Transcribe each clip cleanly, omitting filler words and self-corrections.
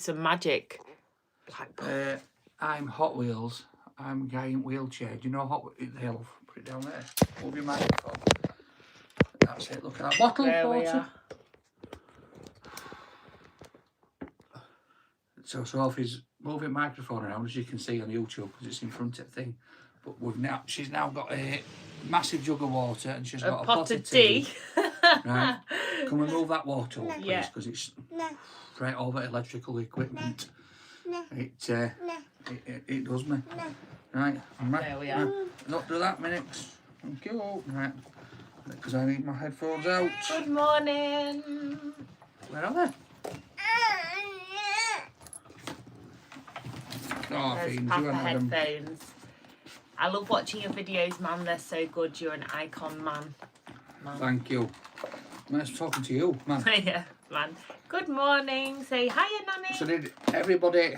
some magic. Blackpool. I'm Hot Wheels. I'm a guy in wheelchair. Do you know Hot Wheels? They'll put it down there. Move your microphone. That's it. Look at that bottle of water. So Sophie's moving microphone around, as you can see on YouTube, because it's in front of the thing. But she's now got a massive jug of water, and she's got a pot of tea. Right. Can we move that water up, please? Because it's right over electrical equipment. It does me. Right. There we are. Not do that minutes. Thank you. Right. Because I need my headphones out. Good morning. Where are they? Oh, there's Papa headphones. I love watching your videos, man. They're so good. You're an icon, man. Thank you. Nice talking to you, man. Yeah, man. Good morning. Say hiya, Nanny. So did everybody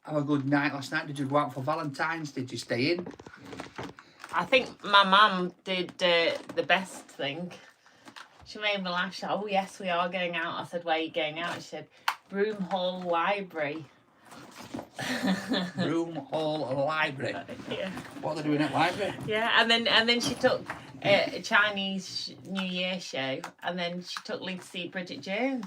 have a good night last night? Did you go out for Valentine's? Did you stay in? I think my mum did the best thing. She made me laugh. She said, oh, yes, we are going out. I said, where are you going out? She said, Broom Hall Library. Broom Hall Library. Yeah. What are they doing at library? Yeah, and then she took a Chinese New Year show, and then she took Lee to see Bridget Jones,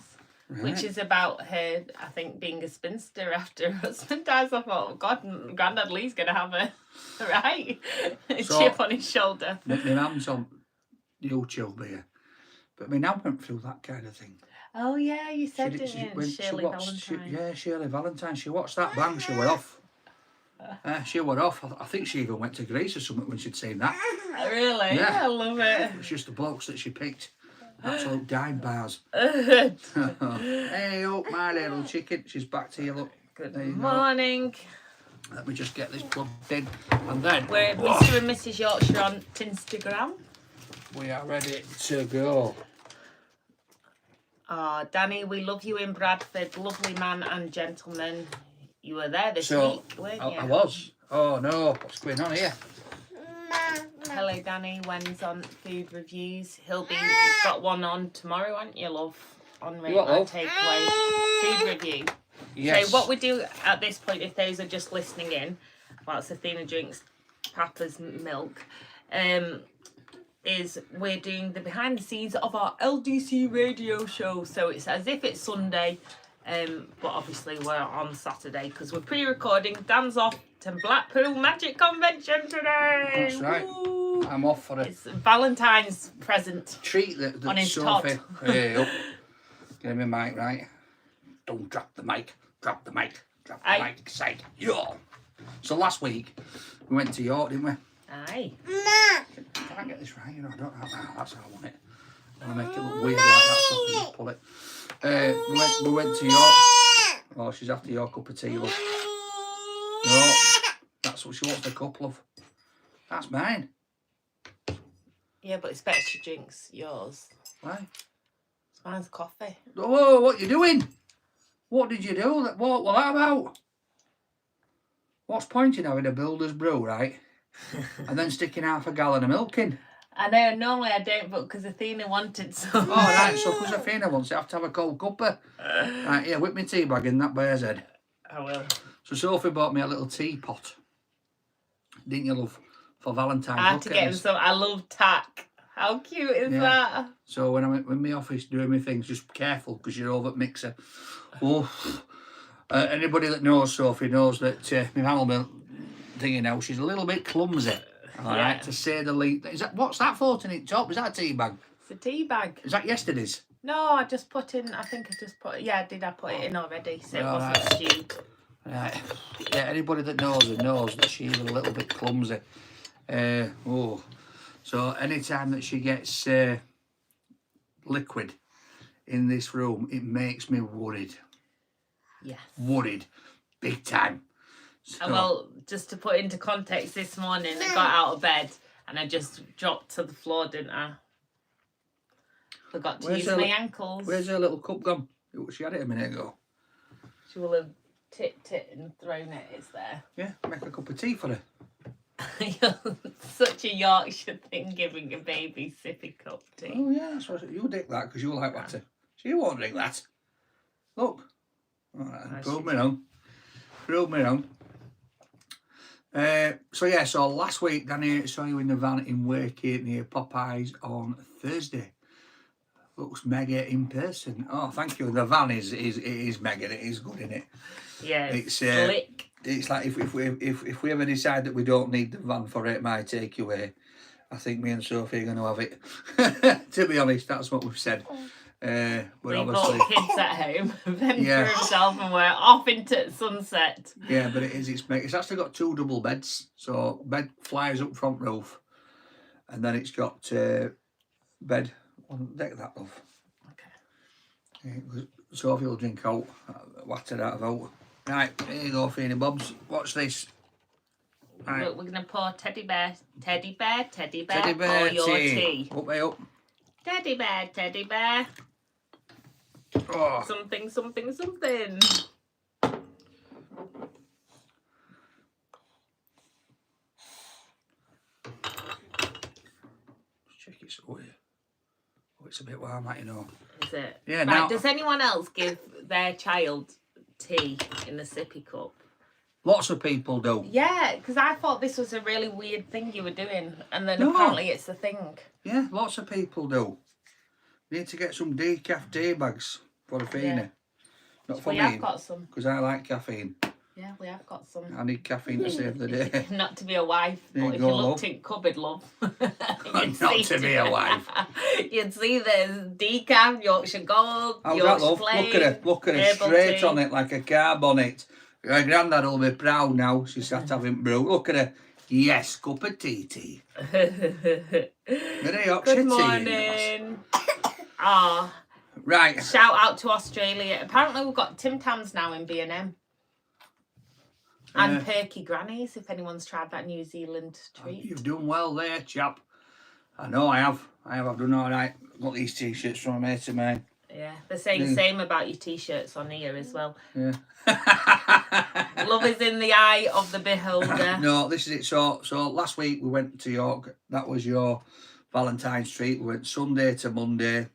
which is about her, I think, being a spinster after her husband dies. I thought, oh God, Grandad Lee's going to have a chip on his shoulder. My mum's on YouTube here, but my nan went through that kind of thing. Oh yeah, you said it, Shirley Valentine. Shirley Valentine. She watched that, bang, she were off. She were off. I think she even went to Greece or something when she'd seen that. Really? Yeah. I love it. It's just the blokes that she picked. Absolute dime bars. Hey up, my little chicken. She's back to you, look. Good morning. Let me just get this plugged in. And then... We're Mr. and Mrs. Yorkshire on Instagram. We are ready to go. Danny, we love you in Bradford. Lovely man and gentleman. You were there this week, weren't you? I was. Oh no, what's going on here? Hello, Danny. Wen's on food reviews. You've got one on tomorrow, haven't you, love? On Rate My Takeaway food review. Yes. So what we do at this point, if those are just listening in, whilst Athena drinks Papa's milk, is we're doing the behind the scenes of our LDC radio show. So it's as if it's Sunday, but obviously we're on Saturday because we're pre-recording. Dan's off to Blackpool Magic Convention today. That's right. Woo! I'm off for it. It's Valentine's present. Treat that on his Sophie. top. Hey, up. Get me mic right. Don't drop the mic. Drop the mic. Drop the mic. Side. Yo. So last week we went to York, didn't we? Aye. Can I get this right? You know, I don't know. That's how I want it. I want to make it look weird like that, so I can just pull it. We went to York. Oh, she's after your cup of tea, look. No, that's what she wants, the cup, love. That's mine. Yeah, but it's better she drinks yours. Why? Mine's coffee. Oh, what you doing? What did you do? What was that about? What's point in having a builder's brew, right? And then sticking half a gallon of milk in? I know, normally I don't, but because Athena wanted some. Oh, right, so because Athena wants it, I have to have a cold cuppa. Right, yeah, whip me tea bag in that bear's head. I will. So Sophie bought me a little teapot. Didn't you, love? For Valentine's. I had to get him some. I love tack. How cute is that? So when I'm in my office doing my things, just careful because you're over at mixer. Oh, anybody that knows Sophie knows that my mama thingy now, she's a little bit clumsy. All right, to say the least. What's that for in it top? Is that a tea bag? It's a tea bag. Is that yesterday's? No, I just put in. I think I just put. Yeah, I put it in already, so it wasn't stewed. Right. Yeah, anybody that knows her knows that she's a little bit clumsy. So anytime that she gets liquid in this room, it makes me worried. Yes. Worried. Big time. So, well, just to put into context, this morning I got out of bed and I just dropped to the floor, didn't I? Forgot to use my ankles. Where's her little cup gone? She had it a minute ago. She will have tipped it and thrown it. It's there. Yeah, make a cup of tea for her. You're such a Yorkshire thing, giving a baby sippy cup tea. Oh yeah, that's what you drink that because you like water. She won't drink that. Look, Right, prove me wrong. Prove me wrong. So last week, Danny saw you in the van in Wakey near Popeyes on Thursday. Looks mega in person. Oh, thank you. The van is mega. It is good, isn't it? Yeah, it's slick. It's like if we ever decide that we don't need the van for it, my takeaway, I think me and Sophie are going to have it. To be honest, that's what we've said. But Leave obviously, all kids at home, then for himself, and we're off into sunset. Yeah, but it's actually got 2 double beds. So bed flies up front roof, and then it's got bed on deck that love. Okay. Sophie will drink out, water out of out. Right, here you go, Feeny Bobs. Watch this. Right. Look, we're gonna pour teddy bear Teddy bear, or your tea. Up way up. Teddy bear. Oh. Something. Check it so it's a bit warm, like, you know. Is it? Yeah. Right, Now, does anyone else give their child tea in a sippy cup? lots of people do. Yeah, because I thought this was a really weird thing you were doing, and then apparently it's a thing. Yeah, lots of people do. Need to get some decaf tea bags for the Feeny. Yeah. Not for we me. have got some. Because I like caffeine. Yeah, we have got some. I need caffeine to save the day. Not to be a wife, There but you if you go, looked love. in cupboard, love. Not to be a wife. You'd see there's decaf, Yorkshire Gold, How's Yorkshire that, love? Plain. Look at her, herbal straight tea. on it like a car bonnet. Her granddad will be proud now. She's sat having brew. Look at her. Yes, cup of tea. Bit of Yorkshire Good tea. morning. Ah, Right. shout out to Australia. Apparently we've got Tim Tams now in B&M. And Perky Grannies, if anyone's tried that New Zealand treat. You've done well there, chap. I know I have. I've done all right. Got these t-shirts from a mate of mine. Yeah, they're saying the same about your t-shirts on here as well. Yeah. Love is in the eye of the beholder. No, this is it. So last week we went to York. That was your Valentine Street. We went Sunday to Monday.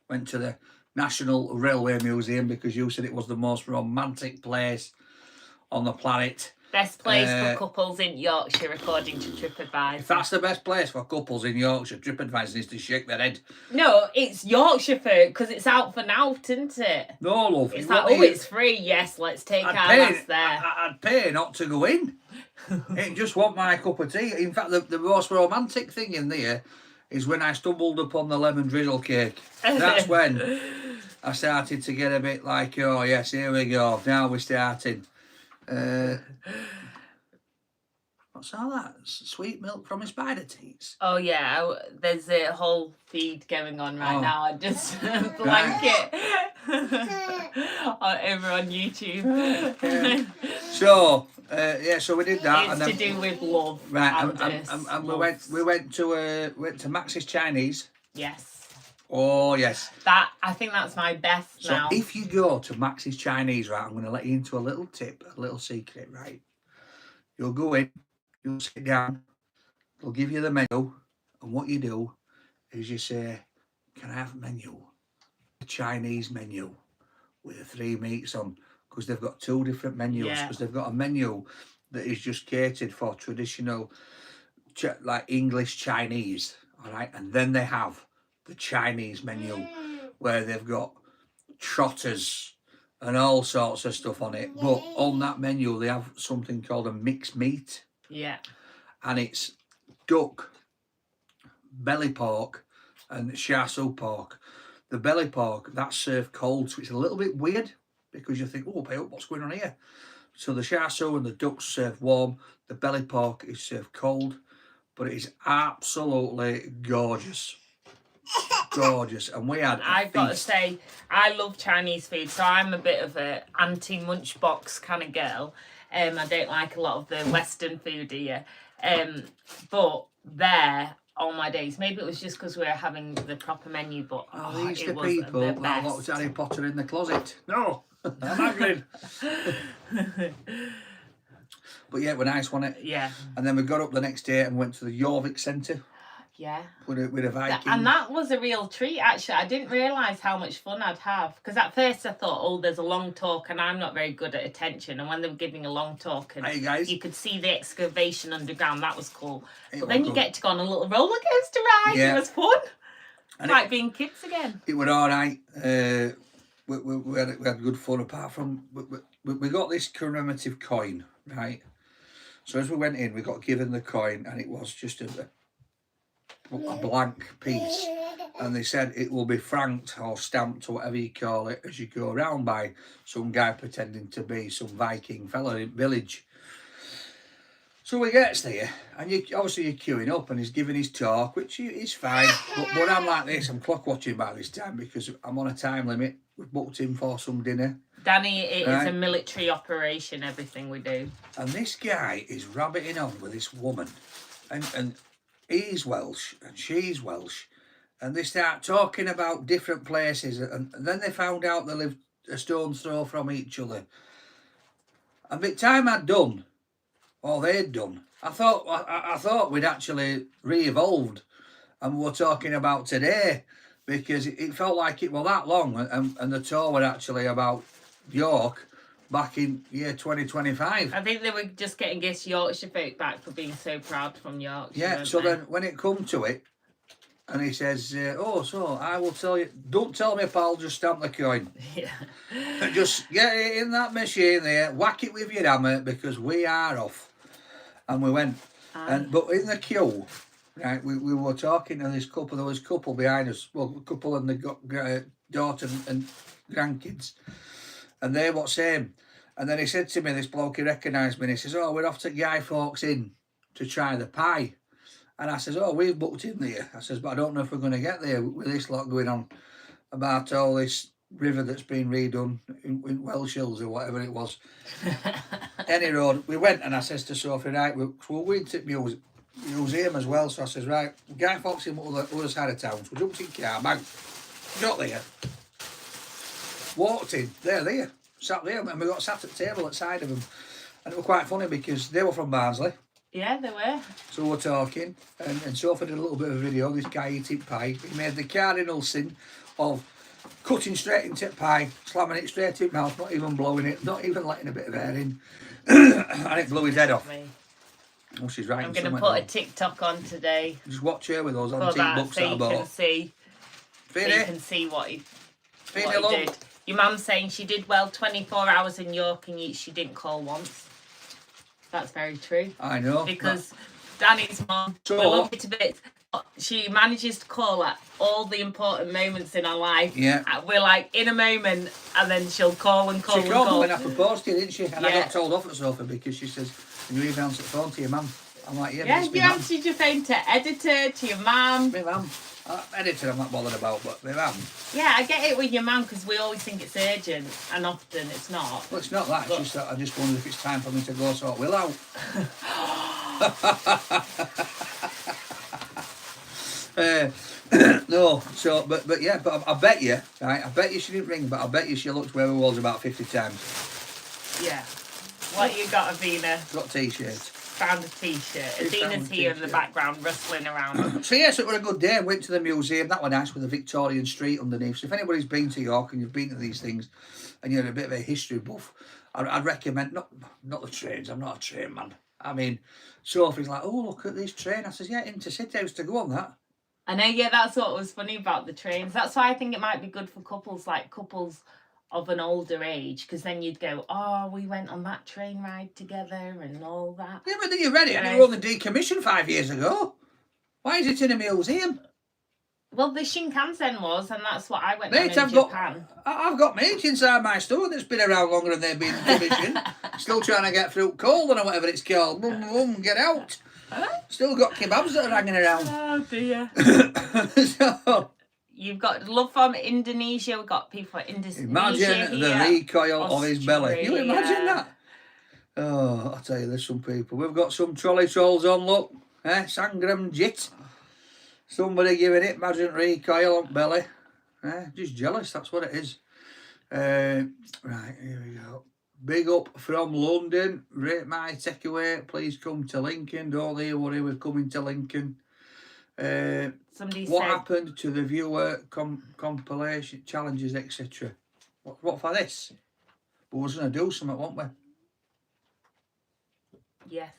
Went to the National Railway Museum because you said it was the most romantic place on the planet. Best place for couples in Yorkshire, according to TripAdvisor. If that's the best place for couples in Yorkshire, TripAdvisor needs to shake their head. No, it's Yorkshire food because it's out for now, isn't it? No, love. It's like, it's free. Yes, let's take our lads there. I'd pay not to go in. It just wasn't my cup of tea. In fact, the most romantic thing in there is when I stumbled upon the lemon drizzle cake. That's when I started to get a bit like, oh yes, here we go. Now we're starting. What's all that? Sweet milk from a spider teats? Oh yeah, there's a whole feed going on right now. I just blank it over on YouTube. So we did that. It's and then, to do with love. Right, and we went to Max's Chinese. Yes. Oh yes. I think that's my best So now. if you go to Max's Chinese, right, I'm going to let you into a little tip, a little secret, right? You'll go in, you'll sit down, they'll give you the menu, and what you do is you say, can I have a menu? A Chinese menu with the 3 meats on, because they've got 2 different menus, because they've got a menu that is just catered for traditional, like English Chinese, all right? And then they have the Chinese menu where they've got trotters and all sorts of stuff on it, but on that menu they have something called a mixed meat. Yeah. And it's duck, belly pork and char siu pork. The belly pork, that's served cold, so it's a little bit weird because you think, oh, what's going on here? So the char siu and the duck's served warm, the belly pork is served cold, but it is absolutely gorgeous. Gorgeous. And we had I've got to say, I love Chinese food, so I'm a bit of a anti-munchbox kind of girl. I don't like a lot of the Western food here. But there, all my days, maybe it was just because we were having the proper menu, but these it the was people the that best. locked Harry Potter in the closet. No, I'm angry. But yeah, we're nice, wasn't it? Yeah. And then we got up the next day and went to the Jorvik Centre. Yeah. With a Viking. And that was a real treat, actually. I didn't realise how much fun I'd have. Because at first I thought, oh, there's a long talk and I'm not very good at attention. And when they were giving a long talk and hey guys. you could see the excavation underground, that was cool. It but then you get to go on a little roller coaster ride. Yeah. It was fun. It's like being kids again. It was all right. We had good fun apart from... We got this commemorative coin, right? So as we went in, we got given the coin and it was just a blank piece, and they said it will be franked or stamped or whatever you call it as you go around by some guy pretending to be some Viking fella in village. So we gets there and obviously you're queuing up and he's giving his talk, which is fine, but I'm like this, I'm clock watching by this time because I'm on a time limit. We've booked in for some dinner. Danny, it is a military operation, everything we do. And this guy is rabbiting on with this woman and he's Welsh and she's Welsh, and they start talking about different places, and then they found out they lived a stone's throw from each other. And by the time I'd done, or they'd done, I thought we'd actually re-evolved and we were talking about today, because it felt like it was that long, and the tour were actually about York back in year 2025. I think they were just getting this Yorkshire folk back for being so proud from Yorkshire. Yeah, so then when it come to it, and he says, oh, so I will tell you, don't tell me, pal, just stamp the coin. Yeah. Just get it in that machine there, whack it with your hammer, because we are off. And we went. But in the queue, right, we were talking to this couple, there was a couple behind us, well, a couple and the daughter and grandkids. And they were saying, and then he said to me, this bloke, he recognised me, and he says, oh, we're off to Guy Fawkes Inn to try the pie. And I says, oh, we've booked in there. I says, but I don't know if we're going to get there with this lot going on about all this river that's been redone in Welsh Hills or whatever it was. Any road. We went, and I says to Sophie, right, we're going to museum as well. So I says, right, Guy Fawkes Inn on the other side of town. So we jumped in the car, bang, got there. Walked in, there, sat there, and we got sat at the table at the side of them. And it was quite funny because they were from Barnsley. Yeah, they were. So we're talking, and Sophie did a little bit of a video, this guy eating pie. He made the cardinal sin of cutting straight into pie, slamming it straight in mouth, not even blowing it, not even letting a bit of air in. And it blew his head off. Oh, she's right. I'm going to put a TikTok on today. Just watch her with those antique books that I bought. So you can see what he did. Your mum's saying she did well 24 hours in York and she didn't call once. That's very true. I know. Because Danny's mum, we love it a bit. She manages to call at all the important moments in her life. Yeah. We're like in a moment, and then she'll call and call. She called me when I proposed to you, didn't she? And I got told off at Sophie because she says, "Can you even answer the phone to your mum?" I'm like, "Yeah, you answered your phone to editor, to your mum." My mum. Editor, I'm not bothered about, but my mum. Yeah, I get it with your mum because we always think it's urgent, and often it's not. Well, it's not that. It's just that I just wondered if it's time for me to go sort Will out. No, so but yeah, but I bet you, right? I bet you she didn't ring, but I bet you she looked where we was about 50 times. Yeah. What you got, Avina? Got t-shirts. Found a t-shirt. Avina's here in the background, rustling around. So yes, it was a good day. Went to the museum. That was nice with the Victorian street underneath. So if anybody's been to York and you've been to these things, and you're a bit of a history buff, I'd recommend not the trains. I'm not a train man. I mean, Sophie's like, oh, look at this train. I says, yeah, intercity. I used to go on that. I know, yeah, that's what was funny about the trains. That's why I think it might be good for couples, like couples of an older age, because then you'd go, oh, we went on that train ride together and all that. Yeah, but then you read it and it was only decommissioned 5 years ago. Why is it in a museum? Well, the Shinkansen was, and that's what I went on in Japan. I've got mates inside my store that's been around longer than they've been commissioned. Still trying to get through Colden or whatever it's called. Boom, boom, get out. Still got kebabs that are hanging around. Oh, dear. So, you've got love from Indonesia. We've got people from Indonesia. Imagine here. The recoil of his belly. Can you imagine that? Yeah. Oh, I'll tell you, there's some people. We've got some trolley trolls on, look. Sangram Jit. Somebody giving it, imagine recoil on belly. Just jealous, that's what it is. Right, here we go. Big up from London. Rate my takeaway. Please come to Lincoln. Don't they worry, we're coming to Lincoln. Somebody What said, happened to the viewer compilation challenges, etc.? What for this? We was going to do something, weren't we? yes.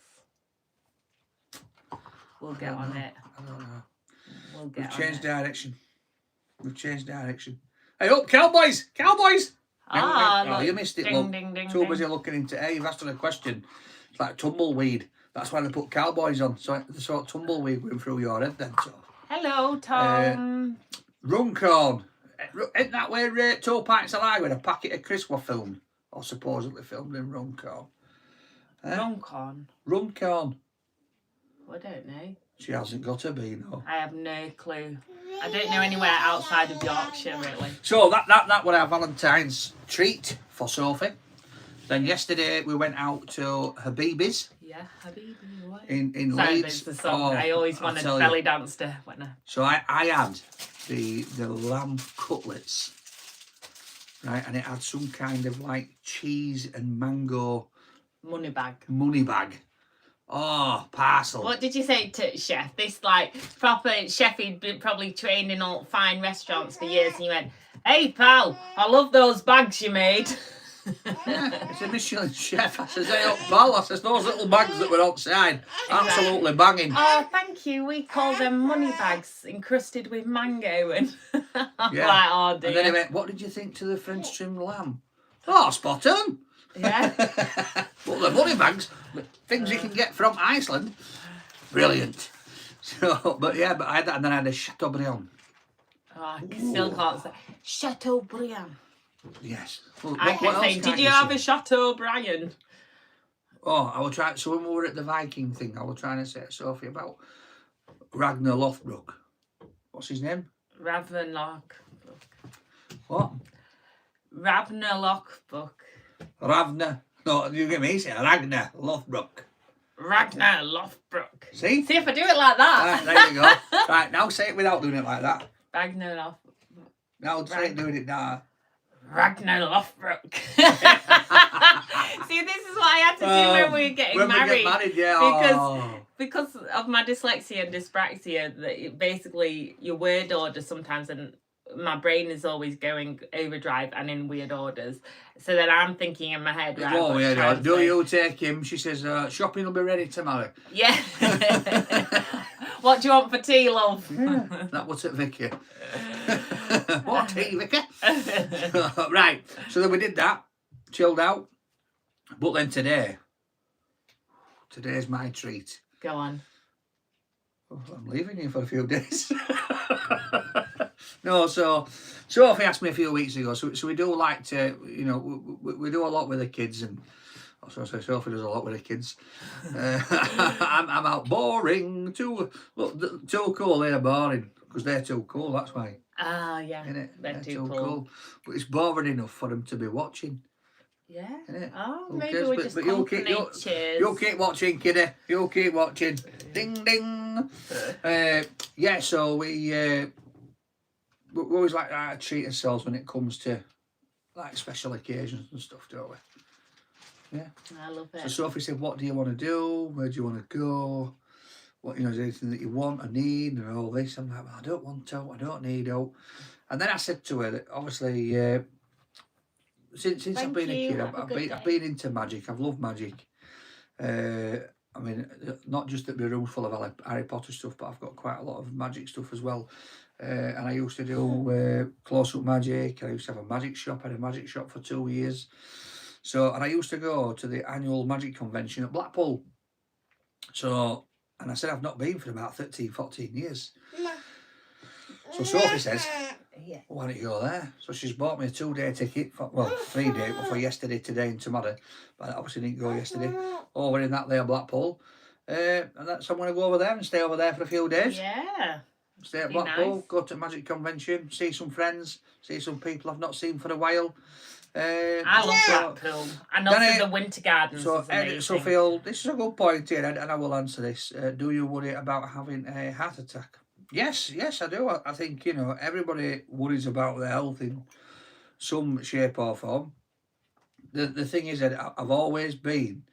We'll get on it. I don't know. We'll get We've changed on it. direction. We've changed direction. Hey, up, Cowboys! Cowboys! Ah, Oh, look. you missed it, Ding, love. ding, ding, Too ding. busy looking into. Hey, you've asked her a question. It's like tumbleweed. That's why they put Cowboys on. So they saw tumbleweed going through your head then. So. Hello, Tom. Runcorn. Isn't that where 2 pints of lager and a packet of crisps were filmed? Or supposedly filmed in Runcorn. Runcorn? Runcorn. I don't know. She hasn't got a B, no. I have no clue. I don't know anywhere outside of Yorkshire, really. So that was our Valentine's treat for Sophie. Then yesterday we went out to Habibi's. Yeah, Habibi. What? In Sorry, Leeds. there's the song. Oh, I always I'll wanted tell belly you. dance to when I... So I had the lamb cutlets, right, and it had some kind of like cheese and mango money bag. Oh, parcel. What did you say to chef? This like proper chef who'd been probably trained in all fine restaurants for years, and you went, "Hey pal, I love those bags you made." Yeah, it's a Michelin chef. I says, "Hey up, pal." I says, "Those little bags that were outside, absolutely banging." Oh, thank you. We call them money bags encrusted with mango, and I'm Yeah. like, oh dear. And then he went, "What did you think to the French trimmed lamb?" Oh, spot on. Yeah. But the money bags, things you can get from Iceland, brilliant. So, but I had that, and then I had a Chateaubriand. Oh, I still can't say Chateaubriand. Yes. Well, I can say, did you have a Chateaubriand? Oh, I will try. So when we were at the Viking thing, I was trying to say to Sophie about Ragnar Lothbrok. What's his name? Ravnar. What? Ravnar Lothbrok. Ravna. No, you get me saying Ragnar Lothbrok. Ragnar Lothbrok. See? See if I do it like that. Right, there you go. Right, now say it without doing it like that. Ragnar Lothbrok. Now say it doing it now. Ragnar Lothbrok. See, this is what I had to do when we were getting married. When we get married, yeah. Because of my dyslexia and dyspraxia, that basically your word order sometimes, and my brain is always going overdrive and in weird orders. So then I'm thinking in my head, right? Oh, yeah, do you take him? She says, shopping will be ready tomorrow. Yeah. What do you want for tea, love? Yeah, that was it, Vicky. What tea, Vicky? Right, so then we did that, chilled out. But then today's my treat. Go on. Oh, I'm leaving you for a few days. No, so Sophie asked me a few weeks ago. So we do like to, we do a lot with the kids, and also Sophie does a lot with the kids. I'm out boring. Too cool. They're boring because they're too cool. That's why. Ah, yeah. Innit? They're too cool. But it's boring enough for them to be watching. Yeah. Innit? Oh, Who maybe cares? we're just company. Cheers. You'll keep watching, kiddie. You'll keep watching. Ding ding. Yeah. So we always like to treat ourselves when it comes to like special occasions and stuff, don't we? Yeah. I love it. So Sophie said, "What do you want to do? Where do you want to go? What is there anything that you want or need and all this?" I'm like, "Well, I don't want to. I don't need to." And then I said to her that obviously since I've been a kid, I've been into magic. I've loved magic. I mean, not just that my room's full of Harry Potter stuff, but I've got quite a lot of magic stuff as well. And I used to do close-up magic. I used to have a magic shop. I had a magic shop for 2 years. So, and I used to go to the annual magic convention at Blackpool. So, and I said I've not been for about 13, 14 years. So Sophie says, "Why don't you go there?" So she's bought me a 2-day ticket, 3-day, for yesterday, today and tomorrow. But I obviously didn't go yesterday. Over in that there Blackpool. And so I'm going to go over there and stay over there for a few days. Yeah. Stay at Blackpool, go to Magic Convention, see some friends, see some people I've not seen for a while. I love Blackpool. And also the Winter Gardens. So, Phil, this is a good point here, and I will answer this. Do you worry about having a heart attack? Yes, I do. I think, everybody worries about their health in some shape or form. The thing is that I've always been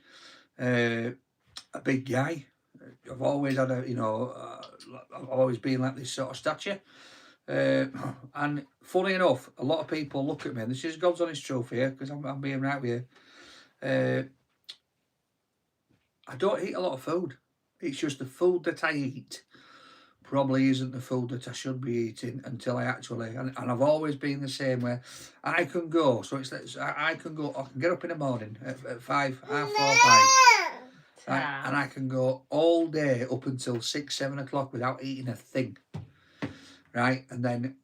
a big guy. I've always had a, I've always been like this sort of stature. And funny enough, a lot of people look at me, and this is God's honest truth here, because I'm being right with you. I don't eat a lot of food. It's just the food that I eat probably isn't the food that I should be eating until I actually, and I've always been the same way. I can go, so I can get up in the morning at 5, half 4, 5. Right, and I can go all day up until 6, 7 o'clock without eating a thing. Right, and then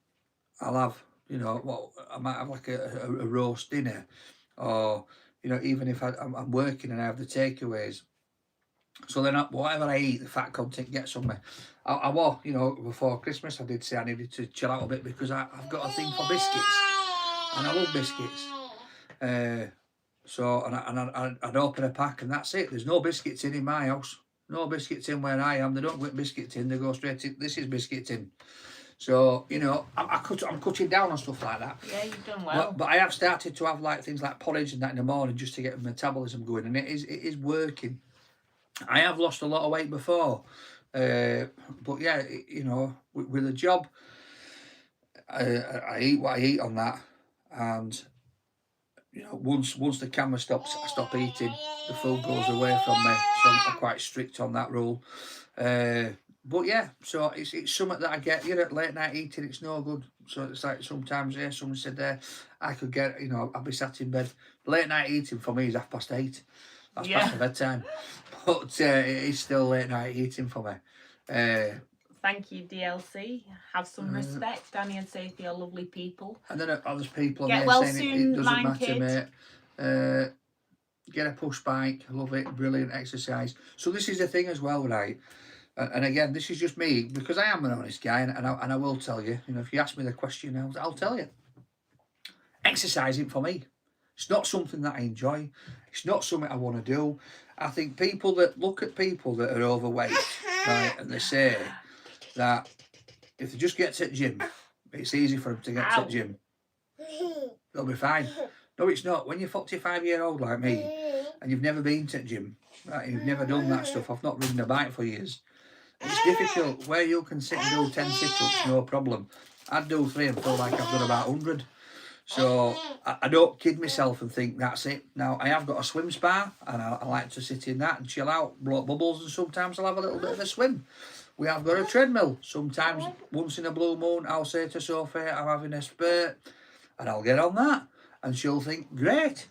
I'll have, I might have like a roast dinner, or even if I'm working and I have the takeaways. So then whatever I eat, the fat content gets on me. I was, before Christmas, I did say I needed to chill out a bit because I've got a thing for biscuits, and I love biscuits. So I'd open a pack, and that's it. There's no biscuits in my house. No biscuits in where I am. They don't get biscuits in. They go straight in. This is biscuits in. So I'm cutting down on stuff like that. Yeah, you've done well. But I have started to have like things like porridge and that in the morning just to get the metabolism going, and it is working. I have lost a lot of weight before, but yeah, with a job, I eat what I eat on that, and once the camera stops, I stop eating. The food goes away from me, so I'm quite strict on that rule. But yeah, so it's something that I get. At late night eating, it's no good. So it's like sometimes, someone said there, I could get, I'll be sat in bed. Late night eating for me is 8:30. That's past my bedtime. But it is still late night eating for me. Thank you, DLC. Have some respect, Danny and Sophie are lovely people. And then there's people get there well saying soon, it doesn't matter, kid. mate. Get a push bike, love it, brilliant exercise. So this is the thing as well, right? And again, this is just me, because I am an honest guy, and I will tell you, if you ask me the question, I'll tell you. Exercising for me, it's not something that I enjoy. It's not something I want to do. I think people that look at people that are overweight, right, and they say that if they just get to the gym, it's easy for them to get to the gym. They'll be fine. No, it's not. When you're 45-year-old like me, and you've never been to the gym, right, and you've never done that stuff, I've not ridden a bike for years. It's difficult. Where you can sit and do 10 sit-ups, no problem. I'd do 3 and feel like I've done about 100. So I don't kid myself and think that's it. Now, I have got a swim spa, and I like to sit in that and chill out, blow up bubbles, and sometimes I'll have a little bit of a swim. We have got a treadmill. Sometimes, once in a blue moon, I'll say to Sophie, I'm having a spurt, and I'll get on that, and she'll think, great.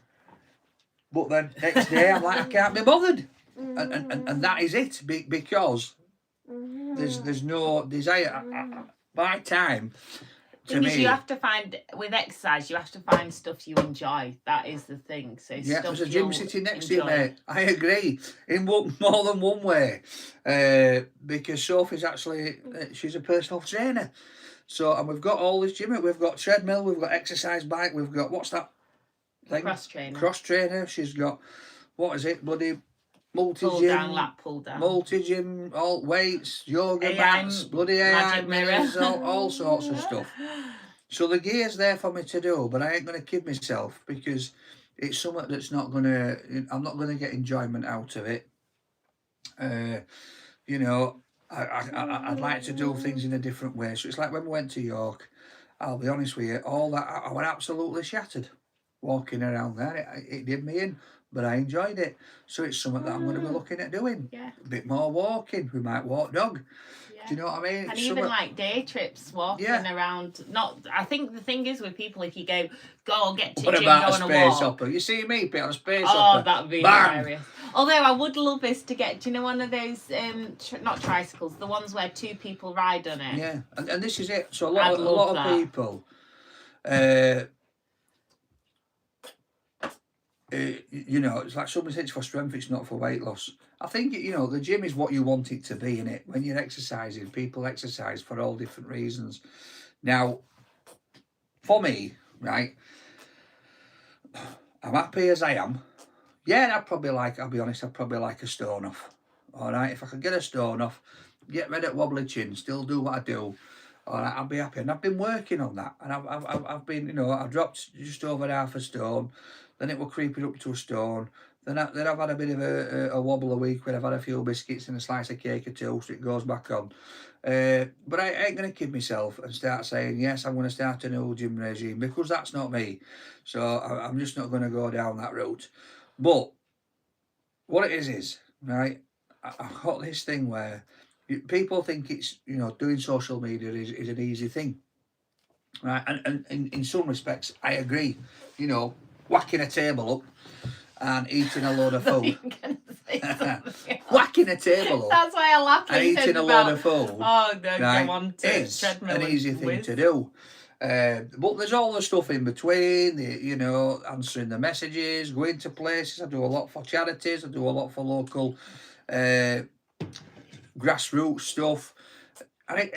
But then next day, I'm like, I can't be bothered. And that is it, because there's no desire. By time, to me, you have to find, with exercise, you have to find stuff you enjoy. That is the thing. So yeah, stuff there's a gym sitting next to you, enjoy. mate. I agree, in more than one way, because Sophie's actually, she's a personal trainer. So, and we've got all this gym. We've got treadmill, we've got exercise bike, we've got, what's that thing? Cross trainer. She's got, what is it, bloody multi-gym, lap pull down, multi-gym, all weights, yoga mats, bloody AI mirrors, all sorts of stuff. So the gear's there for me to do, but I ain't going to kid myself, because it's something that's not going to, I'm not going to get enjoyment out of it. I'd like to do things in a different way. So it's like when we went to York, I'll be honest with you, all that, I was absolutely shattered walking around there. It did me in. But I enjoyed it. So it's something that I'm going to be looking at doing. Yeah. A bit more walking. We might walk dog. Yeah. Do you know what I mean? And even like day trips, walking around. I think the thing is with people, if you go get to the gym, go on a walk. What about a space hopper? You see me be on a space hopper? Oh, that'd be hilarious. Although I would love is to get, do you know one of those, not tricycles, the ones where 2 people ride on it? Yeah, and this is it. So a lot of people... it's like somebody says, it's for strength, it's not for weight loss. I think, the gym is what you want it to be, innit? When you're exercising, people exercise for all different reasons. Now, for me, right, I'm happy as I am. Yeah, I'll be honest, I'd probably like a stone off. All right, if I could get a stone off, get rid of wobbly chin, still do what I do, all right, I'll be happy. And I've been working on that. And I've been, I dropped just over half a stone. then it will creeping up to a stone. Then I've had a bit of a wobble a week where I've had a few biscuits and a slice of cake or two, so it goes back on. But I ain't going to kid myself and start saying, yes, I'm going to start a new gym regime, because that's not me. So I'm just not going to go down that route. But what it is, right, I've got this thing where people think it's, doing social media is an easy thing. Right, and in some respects, I agree. Whacking a table up and eating a load of food. Whacking a table up. That's why I laughed when and you said eating a about, load of food. Oh, no, right, go on to is treadmill an easy thing with. to do. But there's all the stuff in between, answering the messages, going to places. I do a lot for charities. I do a lot for local grassroots stuff. And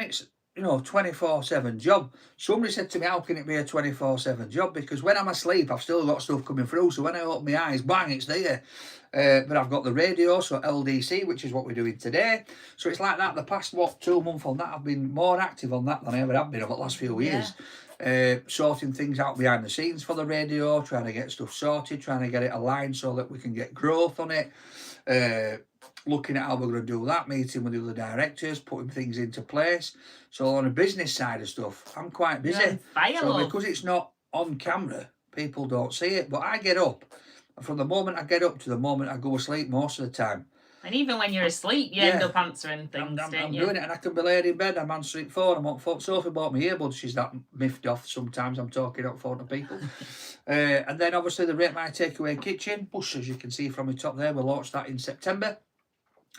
it's 24/7 job. Somebody said to me, how can it be a 24/7 job? Because when I'm asleep, I've still got stuff coming through. So when I open my eyes, bang, it's there. But I've got the radio, so LDC, which is what we're doing today. So it's like that. The past, 2 months on that, I've been more active on that than I ever have been over the last few years. Sorting things out behind the scenes for the radio, trying to get stuff sorted, trying to get it aligned so that we can get growth on it. Looking at how we're going to do that, meeting with the other directors, putting things into place. So on the business side of stuff, I'm quite busy. So because it's not on camera, people don't see it. But I get up, and from the moment I get up to the moment I go asleep most of the time. And even when you're asleep, you end up answering things, I'm doing it, and I can be laid in bed, I'm answering phone, I'm on phone. Sophie bought me earbuds, she's that miffed off sometimes I'm talking on phone to people. And then obviously the Rate My Takeaway kitchen, Bush, as you can see from the top there, we launched that in September.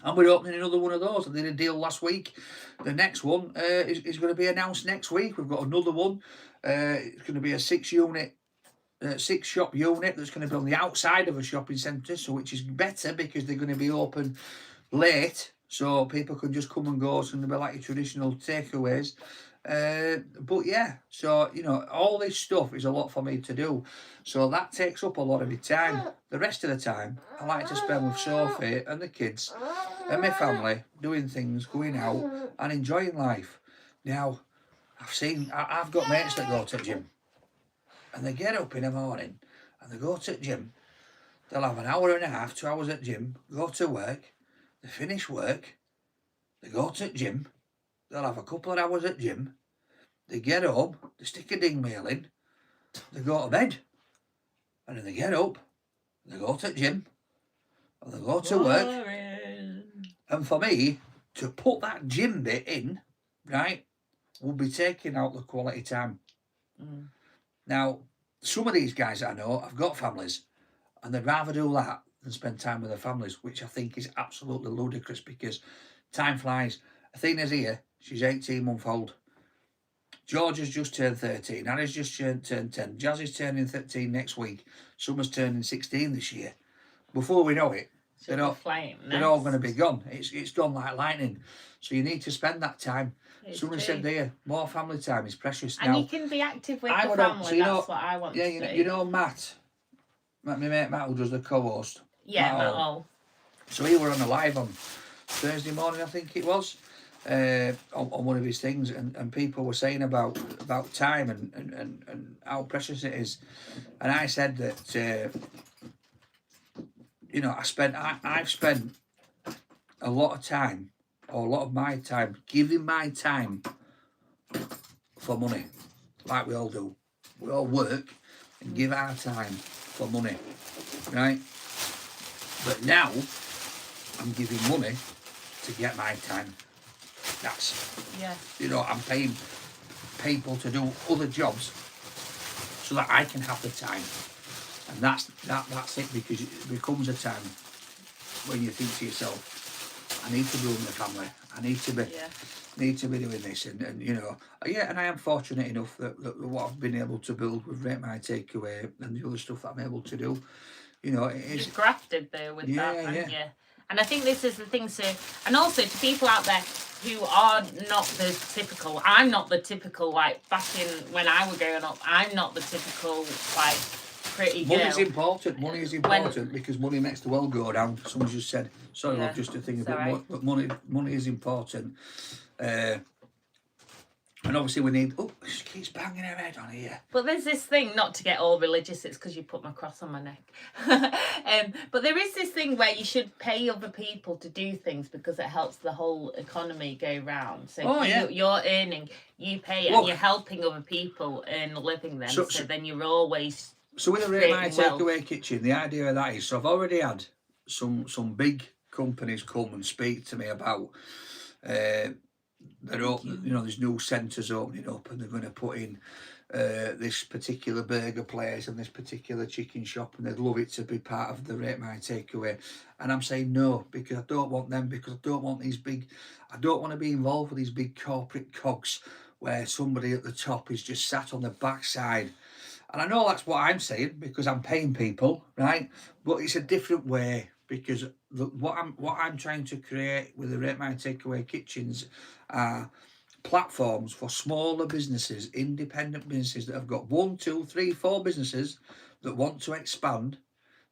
And we're opening another one of those. I did a deal last week. The next one is going to be announced next week. We've got another one. It's going to be a 6-shop unit that's going to be on the outside of a shopping centre, so which is better because they're going to be open late, so people can just come and go. It's going to be like your traditional takeaways. But yeah, so all this stuff is a lot for me to do, so that takes up a lot of my time. The rest of the time I like to spend with Sophie and the kids and my family, doing things, going out and enjoying life. Now I've got mates that go to the gym, and they get up in the morning and they go to the gym. They'll have an hour and a half, 2 hours at gym, go to work, they finish work, they go to the gym, they'll have a couple of hours at gym, they get home, they stick a ding mail in, they go to bed, and then they get up, they go to the gym, and they go to work. And for me, to put that gym bit in, right, would be taking out the quality time. Now, some of these guys that I know have got families, and they'd rather do that than spend time with their families, which I think is absolutely ludicrous because time flies. Athena's here, she's 18-month old. George has just turned 13, Anna's just turned 10, Jazz is turning 13 next week, Summer's turning 16 this year. Before we know it, they're all going to be gone. It's gone like lightning. So you need to spend that time. Someone said there, more family time is precious. And now, you can be active with the family, that's what I want to do. Matt, my mate Matt, who does the co-host. Yeah, Matt Hall. So he were on a live on Thursday morning, I think it was, on one of his things, and people were saying about time and how precious it is. And I said that, I've spent a lot of time, or a lot of my time, giving my time for money, like we all do. We all work and give our time for money, right? But now I'm giving money to get my time. I'm paying people to do other jobs so that I can have the time. And that's it, because it becomes a time when you think to yourself, I need to be with my family. I need to be doing this, and and I am fortunate enough that what I've been able to build with Rate My Takeaway and the other stuff that I'm able to do, You've grafted there with that, haven't you? And I think this is the thing, and also to people out there who are not the typical, I'm not the typical, like back in when I was growing up, I'm not the typical like pretty girl. Money is important because money makes the world go down. Someone just said, sorry, love, just a thing about money. Money is important. And obviously we need, she keeps banging her head on here. But there's this thing, not to get all religious, it's because you put my cross on my neck. But there is this thing where you should pay other people to do things because it helps the whole economy go round. So you're earning, you pay, and you're helping other people earn a living then. So then you're always... So with the Rate My Takeaway kitchen, the idea of that is, so I've already had some big companies come and speak to me about... there's new centres opening up and they're going to put in this particular burger place and this particular chicken shop, and they'd love it to be part of the Rate My Takeaway. And I'm saying no, because I don't want them, because I don't want I don't want to be involved with these big corporate cogs where somebody at the top is just sat on the backside. And I know that's what I'm saying because I'm paying people, right? But it's a different way. Because what I'm trying to create with the Rate My Takeaway kitchens are platforms for smaller businesses, independent businesses that have got 1, 2, 3, 4 businesses that want to expand,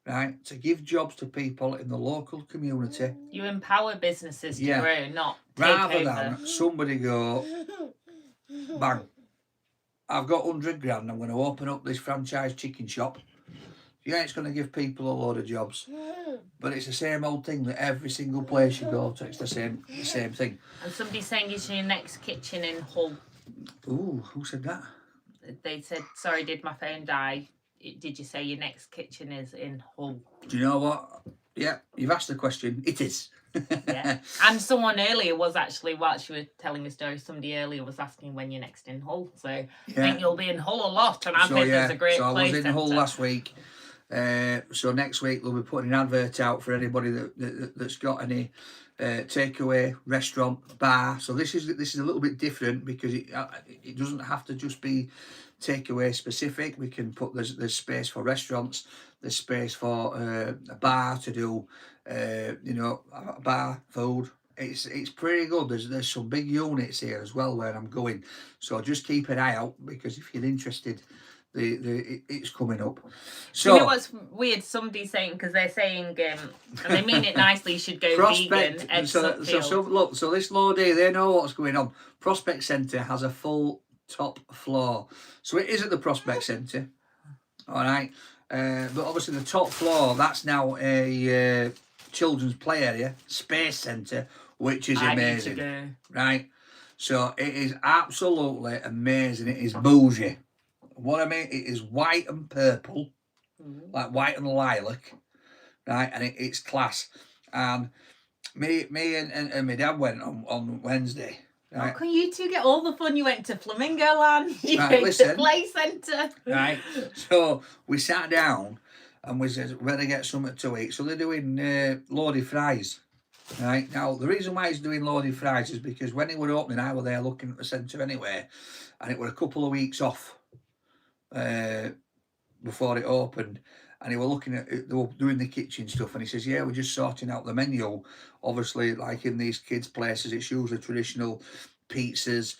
right? To give jobs to people in the local community. You empower businesses to grow, not take rather over. Than somebody go, bang, I've got 100 grand, I'm going to open up this franchise chicken shop. Yeah, it's going to give people a load of jobs, but it's the same old thing that every single place you go to, it's the same thing. And somebody's saying it's your next kitchen in Hull. Ooh, who said that? They said, sorry, did my phone die? Did you say your next kitchen is in Hull? Do you know what? Yeah, you've asked the question. It is. Yeah. And someone earlier was actually, whilst you were telling the story, somebody earlier was asking when you're next in Hull. So I think you'll be in Hull a lot, and I think there's a great place. So I was in Hull last week. So next week we'll be putting an advert out for anybody that's got any takeaway, restaurant, bar. So this is a little bit different because it doesn't have to just be takeaway specific. We can put there's space for restaurants, there's space for a bar to do bar food. It's pretty good. There's some big units here as well where I'm going. So just keep an eye out, because if you're interested, it's coming up. So you know what's weird? Somebody's saying, because they're saying, and they mean it nicely, you should go vegan. So this lord here, they know what's going on. Prospect Centre has a full top floor, so it is at the Prospect Centre. All right, but obviously the top floor, that's now a children's play area, space centre, which is amazing. Right, so it is absolutely amazing. It is bougie. What I mean, it is white and purple, like white and lilac, right? And it's class. And me and my dad went on Wednesday. Right? How can you two get all the fun? You went to Flamingo Land, you went to Play Centre. Right. So we sat down and we said, we're going to get something to eat. So they're doing Lordy fries. Right. Now, the reason why he's doing Lordy fries is because when he were opening, I were there looking at the centre anyway, and it were a couple of weeks off before it opened, and he were looking at it, they were doing the kitchen stuff, and he says, yeah, we're just sorting out the menu. Obviously, like in these kids' places, it's usually traditional pizzas,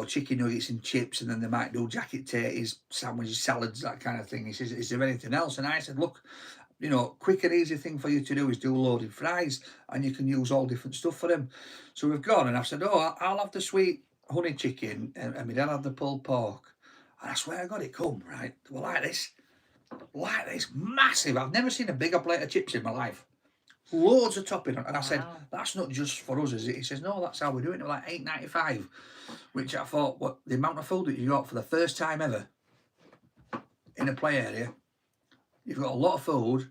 chicken nuggets and chips, and then they might do jacket tatties, sandwiches, salads, that kind of thing. He says, is there anything else? And I said, look, quick and easy thing for you to do is do loaded fries, and you can use all different stuff for them. So we've gone, and I've said, I'll have the sweet honey chicken, and my dad had the pulled pork. And I swear I got it come, right? They were like this, massive. I've never seen a bigger plate of chips in my life. Loads of topping on. And I said, that's not just for us, is it? He says, no, that's how we do it. It was like $8.95, which I thought, what, the amount of food that you got for the first time ever in a play area, you've got a lot of food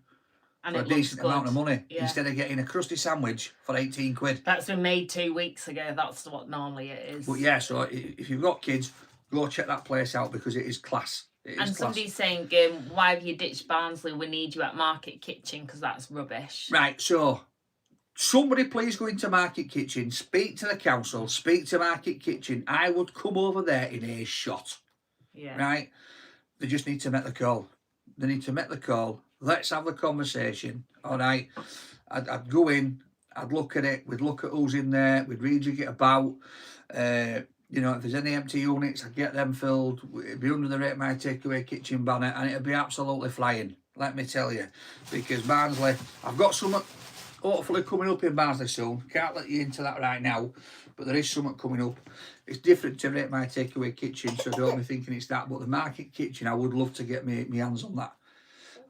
and for a decent amount of money, instead of getting a crusty sandwich for 18 quid. That's been made 2 weeks ago. That's what normally it is. But yeah, so if you've got kids, go check that place out because it is class. Somebody's saying, why have you ditched Barnsley? We need you at Market Kitchen because that's rubbish. Right, so somebody please go into Market Kitchen, speak to the council, speak to Market Kitchen. I would come over there in a shot. Yeah. Right? They just need to make the call. They need to make the call. Let's have the conversation. All right? I'd go in, I'd look at it, we'd look at who's in there, we'd rejig it about. If there's any empty units, I'd get them filled. It'd be under the Rate My Takeaway kitchen banner, and it'd be absolutely flying, let me tell you. Because Barnsley, I've got some hopefully coming up in Barnsley soon. Can't let you into that right now, but there is something coming up. It's different to Rate My Takeaway Kitchen, so don't be thinking it's that. But the Market Kitchen, I would love to get my hands on that.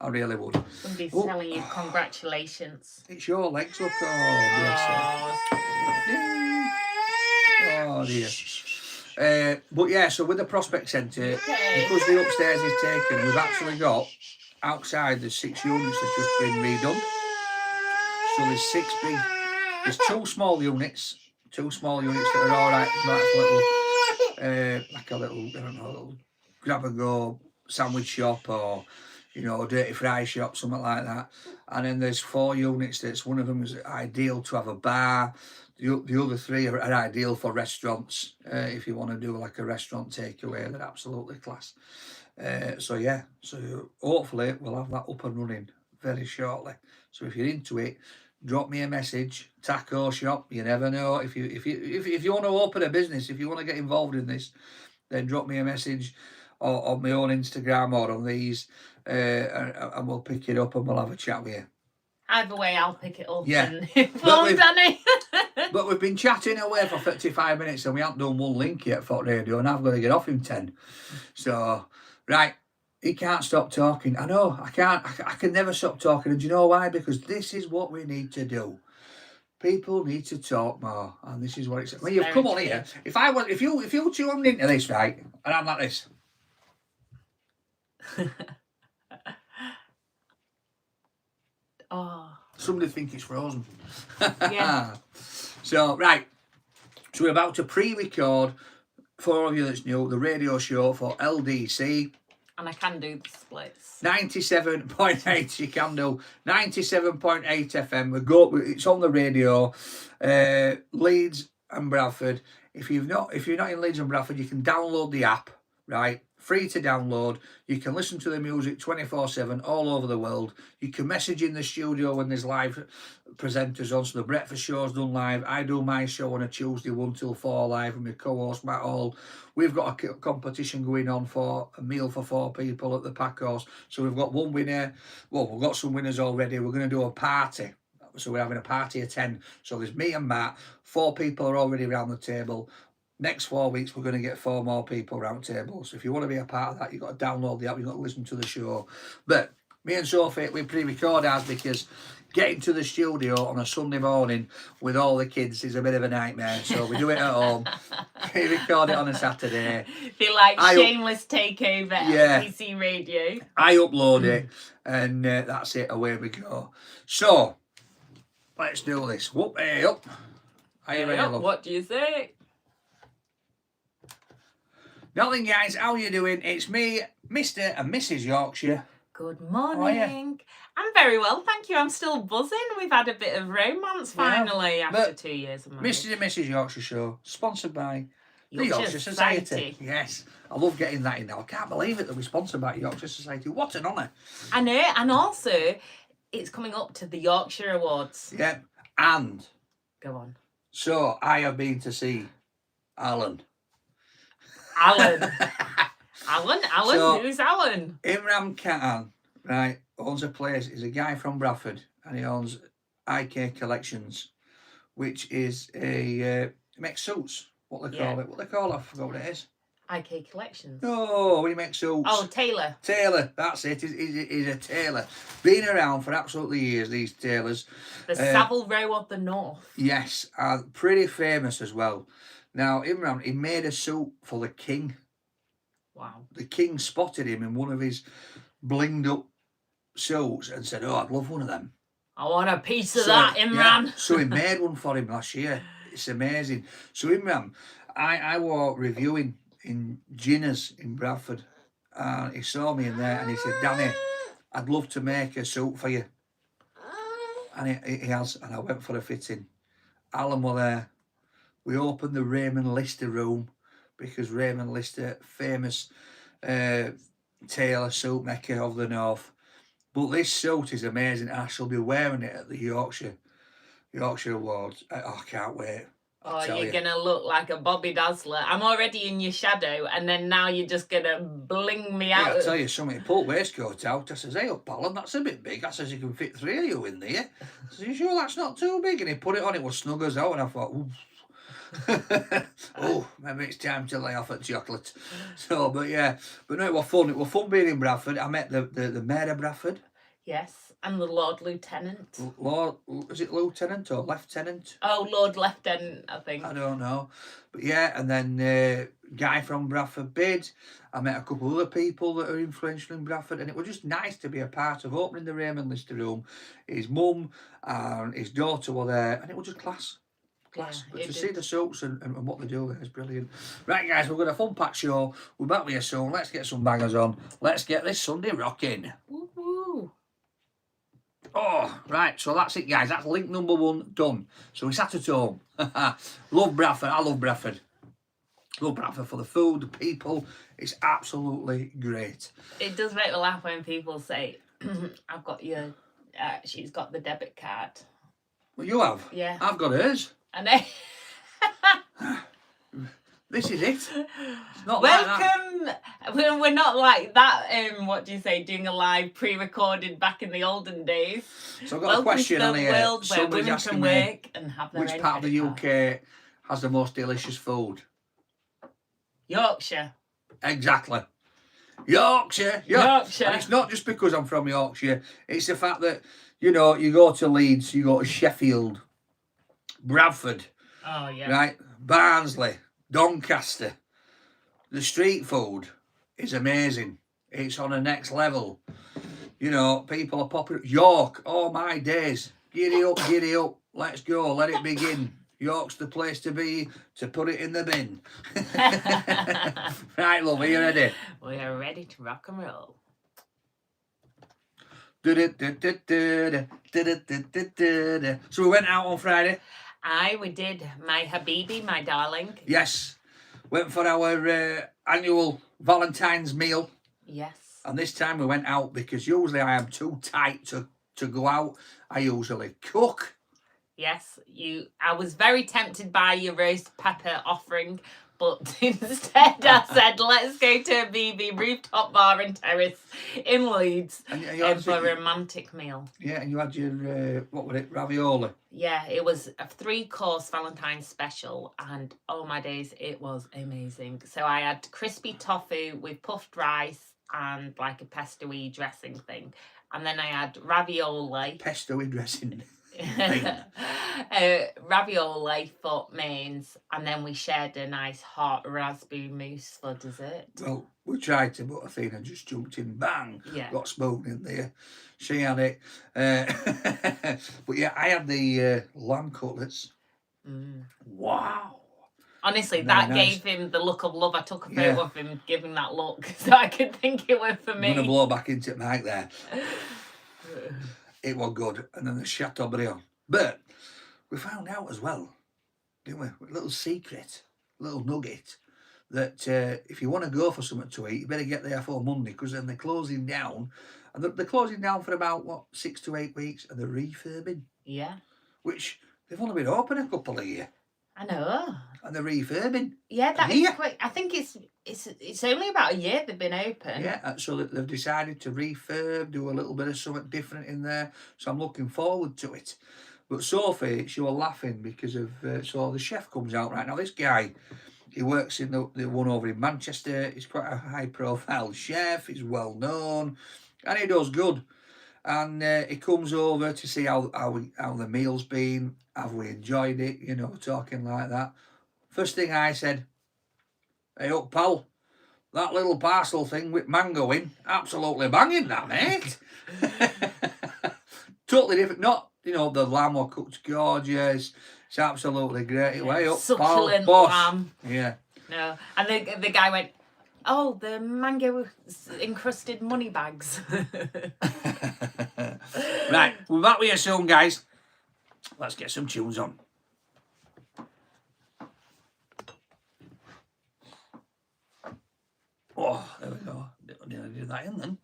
I really would. Somebody's telling you congratulations. It's your legs, look. Oh, oh dear. But yeah, so with the Prospect Centre, because the upstairs is taken, we've actually got outside there's 6 units that's just been redone. So there's 2 small units that are all right, like a little, I don't know, a little grab and go sandwich shop or, you know, dirty fry shop, something like that. And then there's 4 units that's, one of them is ideal to have a bar. The other 3 are ideal for restaurants. If you want to do like a restaurant takeaway, they're absolutely class. So yeah, so hopefully we'll have that up and running very shortly. So if you're into it, drop me a message. Taco shop, you never know. If you want to open a business, if you want to get involved in this, then drop me a message or on my own Instagram or on these, and we'll pick it up and we'll have a chat with you. Either way, I'll pick it up. Yeah. And inform Danny. But we've been chatting away for 55 minutes and we haven't done one link yet for radio, and I've got to get off in 10. So, right, he can't stop talking. I know, I can't. I can never stop talking. And do you know why? Because this is what we need to do. People need to talk more, and this is what it's. When you've come on here, if you tuned into this, right, and I'm like this. Oh. Somebody think it's frozen. Yeah. So, right. So we're about to pre-record, for all of you that's new, the radio show for LDC. And I can do the splits. 97.8, you can do. 97.8 FM. It's on the radio. Leeds and Bradford. If you're not in Leeds and Bradford, you can download the app, right? Free to download. You can listen to the music 24/7 all over the world. You can message in the studio when there's live presenters on. So the breakfast show's done live. I do my show on a Tuesday 1 till 4 live with my co-host Matt Hall. We've got a competition going on for a meal for 4 people at the Pack Horse. So we've got one winner. Well, we've got some winners already. We're going to do a party. So we're having a party of 10. So there's me and Matt. 4 people are already around the table. Next 4 weeks, we're going to get 4 more people round tables. So if you want to be a part of that, you've got to download the app, you've got to listen to the show. But me and Sophie, we pre-record ours because getting to the studio on a Sunday morning with all the kids is a bit of a nightmare. So we do it at home. We record it on a Saturday. Be like shameless takeover LPC radio. I upload it and that's it, away we go. So, let's do this. Whoop, hey up. Are you ready, love? What do you think? Nothing, guys. How you doing? It's me, Mr. and Mrs. Yorkshire. Good morning. I'm very well, thank you. I'm still buzzing. We've had a bit of romance finally after 2 years of marriage. Mr. and Mrs. Yorkshire Show, sponsored by the Yorkshire Society. Yes, I love getting that in now. I can't believe it that we're sponsored by Yorkshire Society. What an honour. I know, and also it's coming up to the Yorkshire Awards. Yep, and go on. So I have been to see Alan. Alan, so, who's Alan? Imran Khan, right, owns a place. He's a guy from Bradford and he owns IK Collections, which is a, he makes suits. What they call it? What they call it? I forgot what it is. IK Collections. No, he makes suits. Oh, tailor. Tailor, that's it. He's a tailor. Been around for absolutely years, these tailors. The Savile Row of the North. Yes, and pretty famous as well. Now, Imran, he made a suit for the king. Wow. The king spotted him in one of his blinged up suits and said, oh, I'd love one of them. I want a piece of that, Imran. Yeah, so he made one for him last year. It's amazing. So Imran, I was reviewing in Ginners in Bradford and he saw me in there and he said, Danny, I'd love to make a suit for you. And he has, and I went for a fitting. Alan were there. We opened the Raymond Lister room because Raymond Lister, famous tailor suit maker of the North. But this suit is amazing. I shall be wearing it at the Yorkshire Awards. I can't wait. Oh, you're going to look like a Bobby Dazzler. I'm already in your shadow, and then now you're just going to bling me out. I'll tell you something. He pulled waistcoat out. I says, hey, up, Alan, that's a bit big. I says, you can fit 3 of you in there. I says, you sure that's not too big? And he put it on. It was snug as out, and I thought, ooh. Oh, maybe it's time to lay off at chocolate. So, but no, it was fun. It was fun being in Bradford. I met the Mayor of Bradford. Yes, and the Lord Lieutenant. Lord, is it Lieutenant or Lieutenant? Oh, Lord Lieutenant, I think. I don't know. But yeah, and then Guy from Bradford Bid. I met a couple of other people that are influential in Bradford, and it was just nice to be a part of opening the Raymond Lister room. His mum and his daughter were there, and it was just class. Yeah, but to see the soaps and what they do there is brilliant. Right, guys, we've got a fun-packed show. We're back with you soon. Let's get some bangers on. Let's get this Sunday rocking. Woo-hoo. Oh, right, so that's it, guys. That's link number 1 done. So we sat at home. Love Bradford. I love Bradford. Love Bradford for the food, the people. It's absolutely great. It does make me laugh when people say, I've got your... she's got the debit card. Well, you have? Yeah. I've got hers. I know. This is it. It's not welcome. Like that. We're not like that. What do you say? Doing a live pre-recorded back in the olden days. So I've got a question on here. World where women can work and have their which part of the UK has the most delicious food? Yorkshire. Exactly. Yorkshire. Yorkshire. And it's not just because I'm from Yorkshire. It's the fact that, you know, you go to Leeds, you go to Sheffield, Bradford. Oh, yeah. Right? Barnsley, Doncaster. The street food is amazing. It's on a next level. You know, people are popping. York, oh my days. Giddy up, giddy up. Let's go. Let it begin. York's the place to be, to put it in the bin. Right, love, are you ready? We are ready to rock and roll. So we went out on Friday. We did. My Habibi, my darling. Yes. Went for our annual Valentine's meal. Yes. And this time we went out because usually I am too tight to go out. I usually cook. Yes, I was very tempted by your roast pepper offering, but instead I said, let's go to a BB rooftop bar and terrace in Leeds for a romantic meal. Yeah, and you had your, what was it, ravioli? Yeah, it was a 3-course Valentine's special, and oh my days, it was amazing. So I had crispy tofu with puffed rice and like a pesto-y dressing thing. And then I had ravioli. Pesto-y dressing. Ravioli for mains, and then we shared a nice hot raspberry mousse for dessert. Well, we tried to, but Athena just jumped in, bang, got a spoon in there. She had it. But yeah, I had the lamb cutlets. Wow. Honestly, that gave him the look of love. I took a photo of him giving that look so I could think it was for me. I'm going to blow back into the mic there. It was good. And then the Chateaubriand. But we found out as well, didn't we? A little secret, a little nugget, that if you want to go for something to eat, you better get there for Monday, because then they're closing down. And they're closing down for about, 6 to 8 weeks, and they're refurbing. Yeah. Which, they've only been open a couple of years. I know. And they're refurbing. Yeah, that is quick. I think it's only about a year they've been open. Yeah, so they've decided to refurb, do a little bit of something different in there. So I'm looking forward to it. But Sophie, she was laughing because of... so the chef comes out right now. This guy, he works in the one over in Manchester. He's quite a high-profile chef. He's well-known. And he does good. And he comes over to see how the meal's been. Have we enjoyed it? You know, talking like that. First thing I said, hey up pal, that little parcel thing with mango in, absolutely banging that, mate. Totally different. Not, you know, the lamb was cooked gorgeous. It's absolutely great. Way up, succulent pal, lamb. Yeah. No, and the guy went, oh, the mango encrusted money bags. Right, we're back with you soon, guys. Let's get some tunes on. Oh, there we go. Didn't do that in then.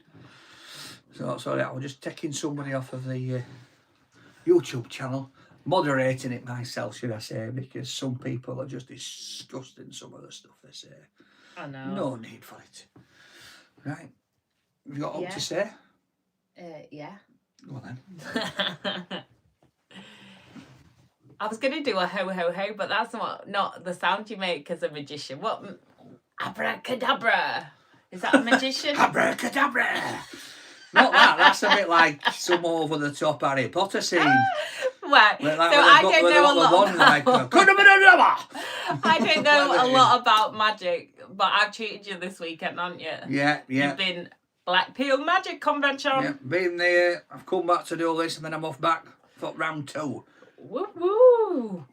So, sorry, I was just taking somebody off of the YouTube channel. moderating it myself, should I say, because some people are just disgusting, some of the stuff they say. I know. No need for it. Right. Have you got all to say? Yeah. Go on then. I was going to do a ho ho ho, but that's not the sound you make as a magician. What? Abracadabra. Is that a magician? Abracadabra. Not that. That's a bit like some over the top Harry Potter scene. Right. So I don't know a lot about. I don't know a lot about magic, but I've treated you this weekend, haven't you? Yeah. You've been Blackpool Magic Convention. Yeah, been there. I've come back to do this, and then I'm off back for round 2. Woo woo.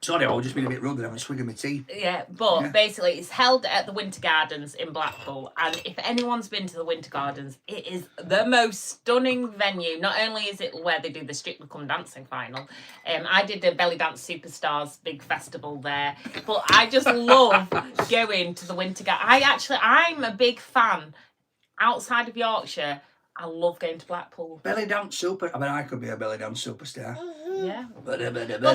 Sorry, I've just been a bit rude. I'm swigging my tea. Yeah, but basically it's held at the Winter Gardens in Blackpool, and if anyone's been to the Winter Gardens, it is the most stunning venue. Not only is it where they do the Strictly Come Dancing final, I did a Belly Dance Superstars big festival there, but I just love going to the Winter Gardens. I'm a big fan. Outside of Yorkshire, I love going to Blackpool. Belly dance super. I mean, I could be a belly dance superstar. Yeah. Well,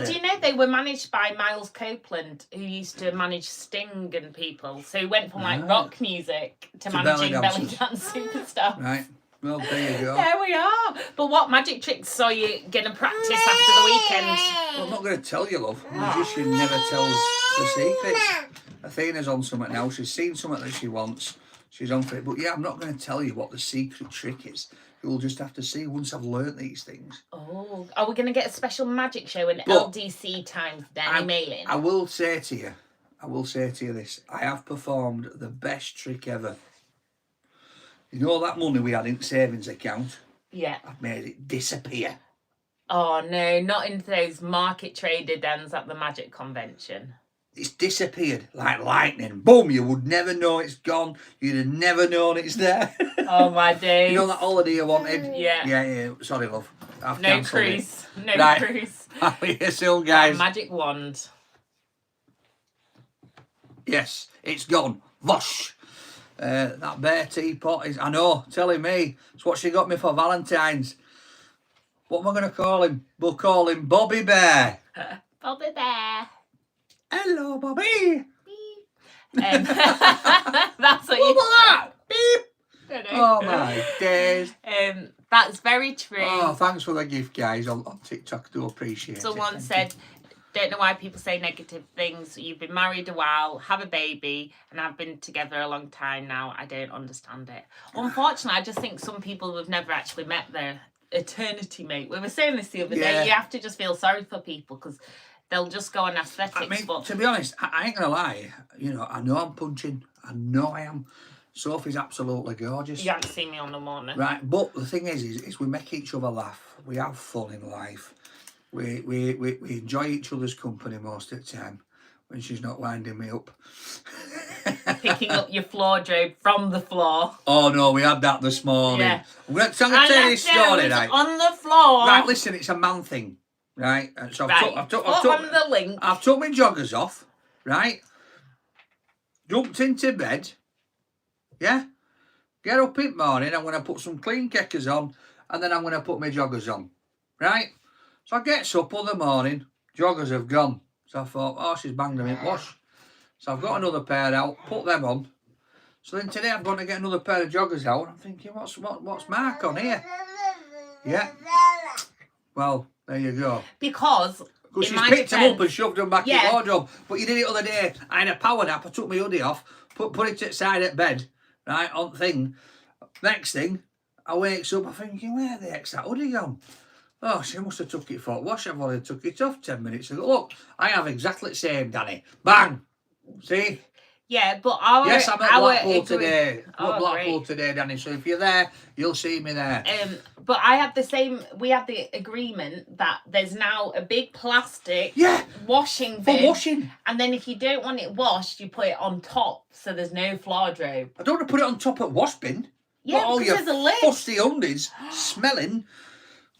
do you know they were managed by Miles Copeland, who used to manage Sting and people. So he went from like rock music to managing belly dance superstar. Right. Well, there you go. There we are. But what magic tricks are you going to practice after the weekend? Well, I'm not going to tell you, love. Magician never tells the secrets. Athena's on something now. She's seen something that she wants. She's on for it. But yeah, I'm not going to tell you what the secret trick is. You'll just have to see once I've learnt these things. Oh, are we going to get a special magic show in LDC times Danny Mailing? I will say to you this. I have performed the best trick ever. You know that money we had in savings account? Yeah. I've made it disappear. Oh no, not into those market trader dens at the magic convention. It's disappeared like lightning. Boom, you would never know it's gone. You'd have never known it's there. Oh my days. You know that holiday you wanted? Yeah. Yeah. Sorry, love. No cruise. No cruise. I'll be here soon, guys. Magic wand. Yes, it's gone. Vosh. That bear teapot is, I know, telling me. It's what she got me for Valentine's. What am I going to call him? We'll call him Bobby Bear. Bobby Bear. Hello, Bobby. Beep. That's what was that? Beep. Oh my days. That's very true. Oh, thanks for the gift, guys, on TikTok. Do appreciate it. Someone said, don't know why people say negative things. You've been married a while, have a baby, and I've been together a long time now. I don't understand it. Unfortunately, I just think some people have never actually met their eternity mate. We were saying this the other day. You have to just feel sorry for people because they'll just go on aesthetics. I mean, to be honest, I ain't going to lie. You know, I know I'm punching. I know I am. Sophie's absolutely gorgeous. You haven't seen me on the morning. Right, but the thing is we make each other laugh. We have fun in life. We enjoy each other's company most of the time when she's not winding me up. Picking up your floor drape from the floor. Oh no, we had that this morning. Yeah. I'm going to tell you this story, right? On the floor. Right, listen, it's a man thing, right? So I've took the link. I've took my joggers off, right? Jumped into bed. Yeah? Get up in the morning, I'm going to put some clean kickers on, and then I'm going to put my joggers on, right? So I get up in the morning, joggers have gone. So I thought, oh, she's banged them in wash. So I've got another pair out, put them on. So then today I'm going to get another pair of joggers out. I'm thinking, what's Mark on here? Yeah. Well, there you go. Because she's picked them up and shoved them back in the wardrobe. But you did it the other day. I had a power nap. I took my hoodie off, put it outside at bed, right, on thing. Next thing, I wakes up, I'm thinking, where the heck's that hoodie gone? Oh, she must have took it for a wash. I've only took it off 10 minutes ago. Look, I have exactly the same, Danny. Bang! See? Yeah, but yes, I'm at Blackpool today. I'm at Blackpool today, Danny. So if you're there, you'll see me there. But I had the same. We had the agreement that there's now a big plastic washing bin. For washing. And then if you don't want it washed, you put it on top, so there's no floor drape. I don't want to put it on top of wash bin. Yeah, all because there's a lid. Fusty undies smelling,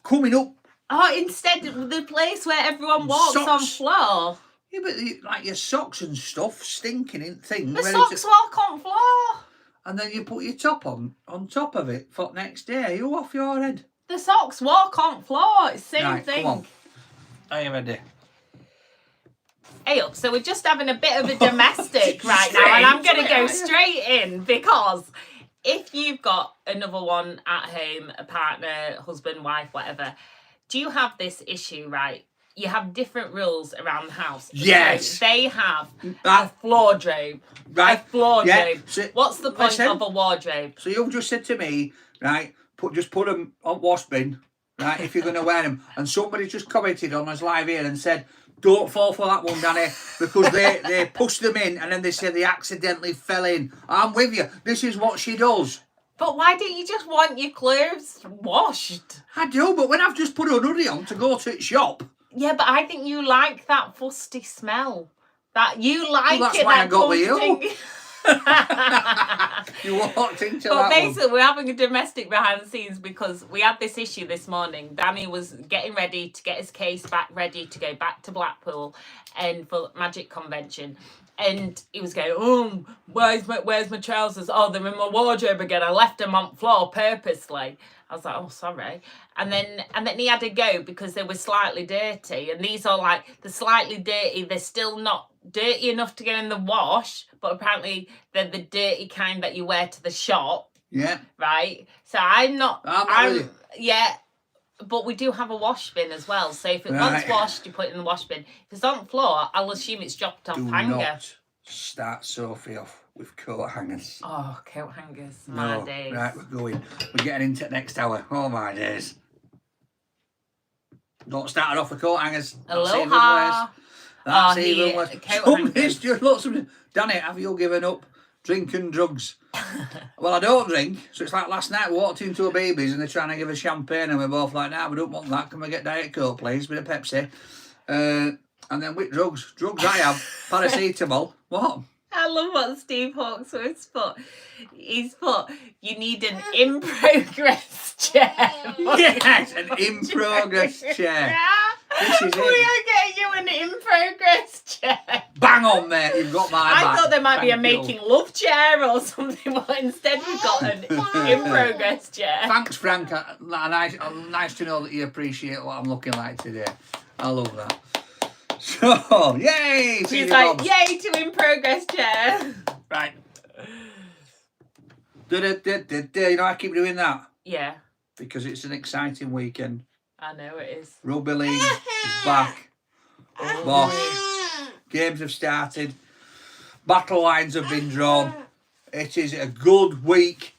coming up. Oh, instead the place where everyone walks socks. on floor. Yeah, but like your socks and stuff stinking in things. The socks walk on floor. And then you put your top on top of it for next day. You off your head. The socks walk on floor. It's the same thing. Come on. Are you ready? Hey up, so we're just having a bit of a domestic right now, and I'm going to go straight in because if you've got another one at home, a partner, husband, wife, whatever, do you have this issue, right? You have different rules around the house. Yes. So they have a wardrobe. Right. A wardrobe. Yeah. So, what's the point of a wardrobe? So you've just said to me, right, put them on wash bin, right, if you're going to wear them. And somebody just commented on us live here and said, don't fall for that one, Danny, because they pushed them in and then they said they accidentally fell in. I'm with you. This is what she does. But why don't you just want your clothes washed? I do, but when I've just put a hoodie on to go to the shop. Yeah, but I think you like that fusty smell. That you like that's it. Why that I got with you. You walked into but that basically, we're having a domestic behind the scenes because we had this issue this morning. Danny was getting ready to get his case back ready to go back to Blackpool and for Magic Convention. And he was going, oh, where's my trousers? Oh, they're in my wardrobe again. I left them on the floor purposely. I was like, oh, sorry. And then he had to go because they were slightly dirty. And these are like, they're slightly dirty. They're still not dirty enough to go in the wash, but apparently they're the dirty kind that you wear to the shop. Yeah. Right? So I'm not with you. Yeah. But we do have a wash bin as well. So if it wants washed, you put it in the wash bin. If it's on the floor, I'll assume it's dropped off hanger. Do not start Sophie off with coat hangers. Oh, coat hangers. My days. Right, we're going. We're getting into the next hour. Oh, my days. Don't start her off with coat hangers. Aloha. That's even worse. Somebody's just look, somebody. Danny, have you given up drinking drugs? Well, I don't drink, so it's like last night we walked into a baby's and they're trying to give us champagne and we're both like, nah, we don't want that. Can we get Diet Coke, please? Bit of Pepsi. And then with drugs I have paracetamol. What? I love what Steve Hawksworth's put. He's put, you need an in-progress chair. Yes, an in-progress chair. This is we are getting you an in-progress chair. Bang on, mate. You've got my back. I thought there might be a Thank you. making love chair or something, but instead we've got an in-progress chair. Thanks, Frank. Nice to know that you appreciate what I'm looking like today. I love that. So, yay! She's like, yay to in-progress chair. Right. You know, I keep doing that. Yeah. Because it's an exciting weekend. I know it is. Rugby league is back. Boss. Games have started. Battle lines have been drawn. It is a good week.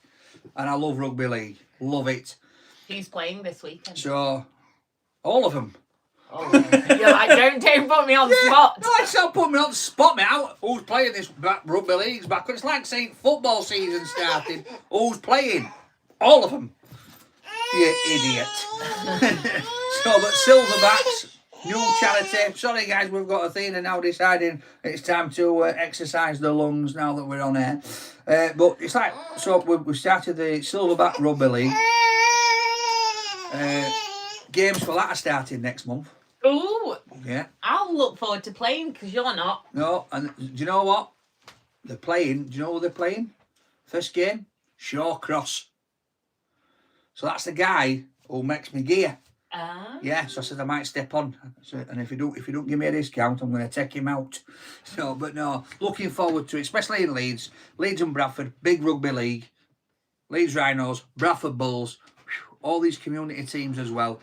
And I love rugby league. Love it. Who's playing this weekend? So, all of them. Oh, you're like, don't put me on the spot. No, it's not put me on the spot, mate. Who's playing this rugby league's back? It's like saying football season started. Who's playing? All of them. You idiot. So, but Silverbacks, new charity. Sorry, guys, we've got Athena now deciding it's time to exercise the lungs now that we're on air. But it's like, so we started the Silverback Rugby League. Games for that are starting next month. Ooh. Yeah. I'll look forward to playing because you're not. No, and do you know what? They're playing. Do you know who they're playing? First game, Shawcross. So that's the guy who makes me gear. Yeah, so I said I might step on. So, and if you don't give me a discount, I'm going to take him out. So, but no, looking forward to it, especially in Leeds and Bradford, big rugby league, Leeds Rhinos, Bradford Bulls, all these community teams as well.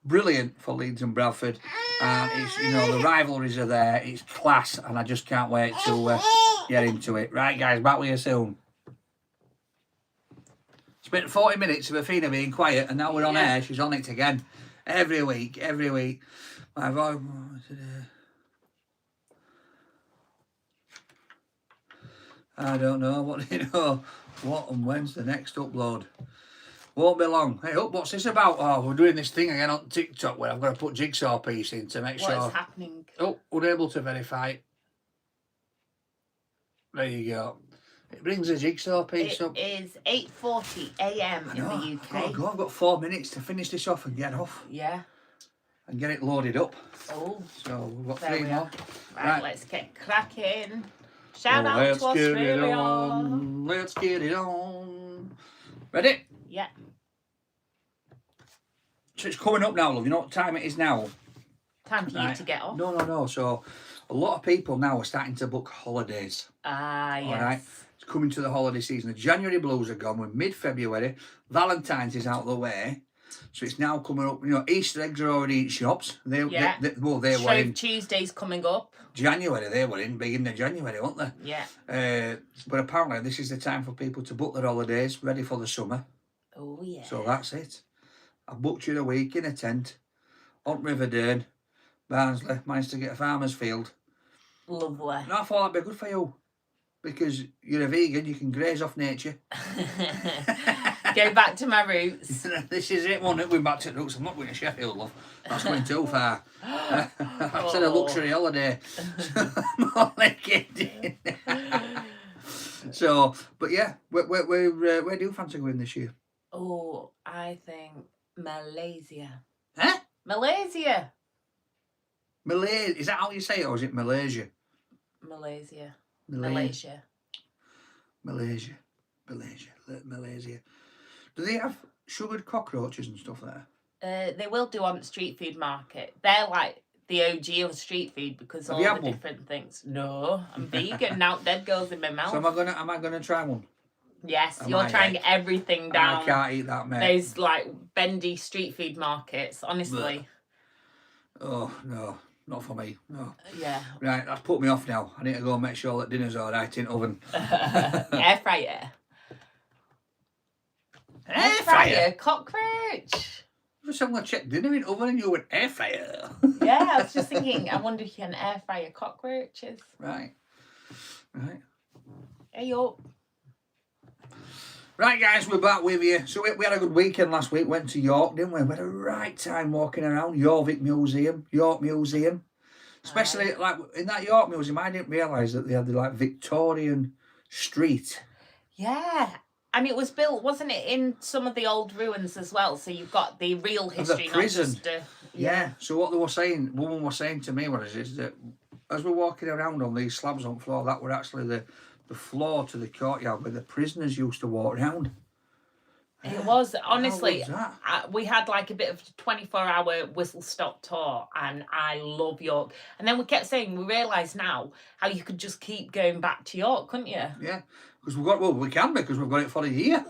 Brilliant for Leeds and Bradford, and it's, you know, the rivalries are there. It's class, and I just can't wait to get into it. Right, guys, back with you soon. Spent 40 minutes of Athena being quiet, and now we're on air. She's on it again. Every week. My voice. I don't know. What do you know? What and when's the next upload? Won't be long. Hey, what's this about? Oh, we're doing this thing again on TikTok where I've got to put jigsaw piece in to make sure. What's happening? Oh, unable to verify it. There you go. It brings a jigsaw piece up. It is 8:40 a.m. in the UK. Go. I've got 4 minutes to finish this off and get off. Yeah. And get it loaded up. Oh. So we've got there 3 more. Right, let's get cracking. Shout out to Australia. Let's get it on. Ready? Yeah. So it's coming up now, love. You know what time it is now? Time for you to get off. No. So a lot of people now are starting to book holidays. Ah, yes. All right. It's coming to the holiday season. The January blues are gone. We're mid-February. Valentine's is out of the way. So it's now coming up. You know, Easter eggs are already in shops. They were in Tuesday's coming up. January. They were in beginning of January, weren't they? Yeah. But apparently this is the time for people to book their holidays, ready for the summer. Oh yeah. So that's it. I booked you a week in a tent on Riverdale, Barnsley. Managed to get a farmer's field. Lovely. And I thought that'd be good for you because you're a vegan. You can graze off nature. Go back to my roots. This is it, one. We're back to the roots. I'm not going to Sheffield, love. That's going too far. I've said a luxury holiday. I'm only kidding. So, but yeah, where do you fancy going this year? Oh, I think Malaysia. Huh? Malaysia. Malaysia. Is that how you say it, or is it Malaysia? Malaysia. Do they have sugared cockroaches and stuff there? They will do on the street food market. They're like the OG of street food because have all the different things. No, I'm vegan. Now dead goes in my mouth. So am I gonna try one? Yes, you're trying everything down. I can't eat that, mate. Those like bendy street food markets, honestly. Oh no, not for me. No. Yeah. Right, that's put me off now. I need to go and make sure that dinner's all right in oven. Air fryer. Air fryer? Cockroach. Someone checked dinner in oven and you went air fryer. Yeah, I was just thinking, I wonder if you can air fryer cockroaches. Right. Hey up. Right, guys, we're back with you. So we had a good weekend last week. Went to York, didn't we? We had a right time walking around York Museum. Especially like in that York Museum, I didn't realise that they had the like Victorian street. Yeah. And it was built, wasn't it, in some of the old ruins as well? So you've got the real history, of the prison. not just Yeah. So what they were saying, woman was saying to me is that as we're walking around on these slabs on the floor, that were actually the floor to the courtyard where the prisoners used to walk around. It was, honestly, that? we had like a bit of a 24-hour whistle-stop tour, and I love York. And then we kept saying, we realise now how you could just keep going back to York, couldn't you? Yeah, because we can because we've got it for a year.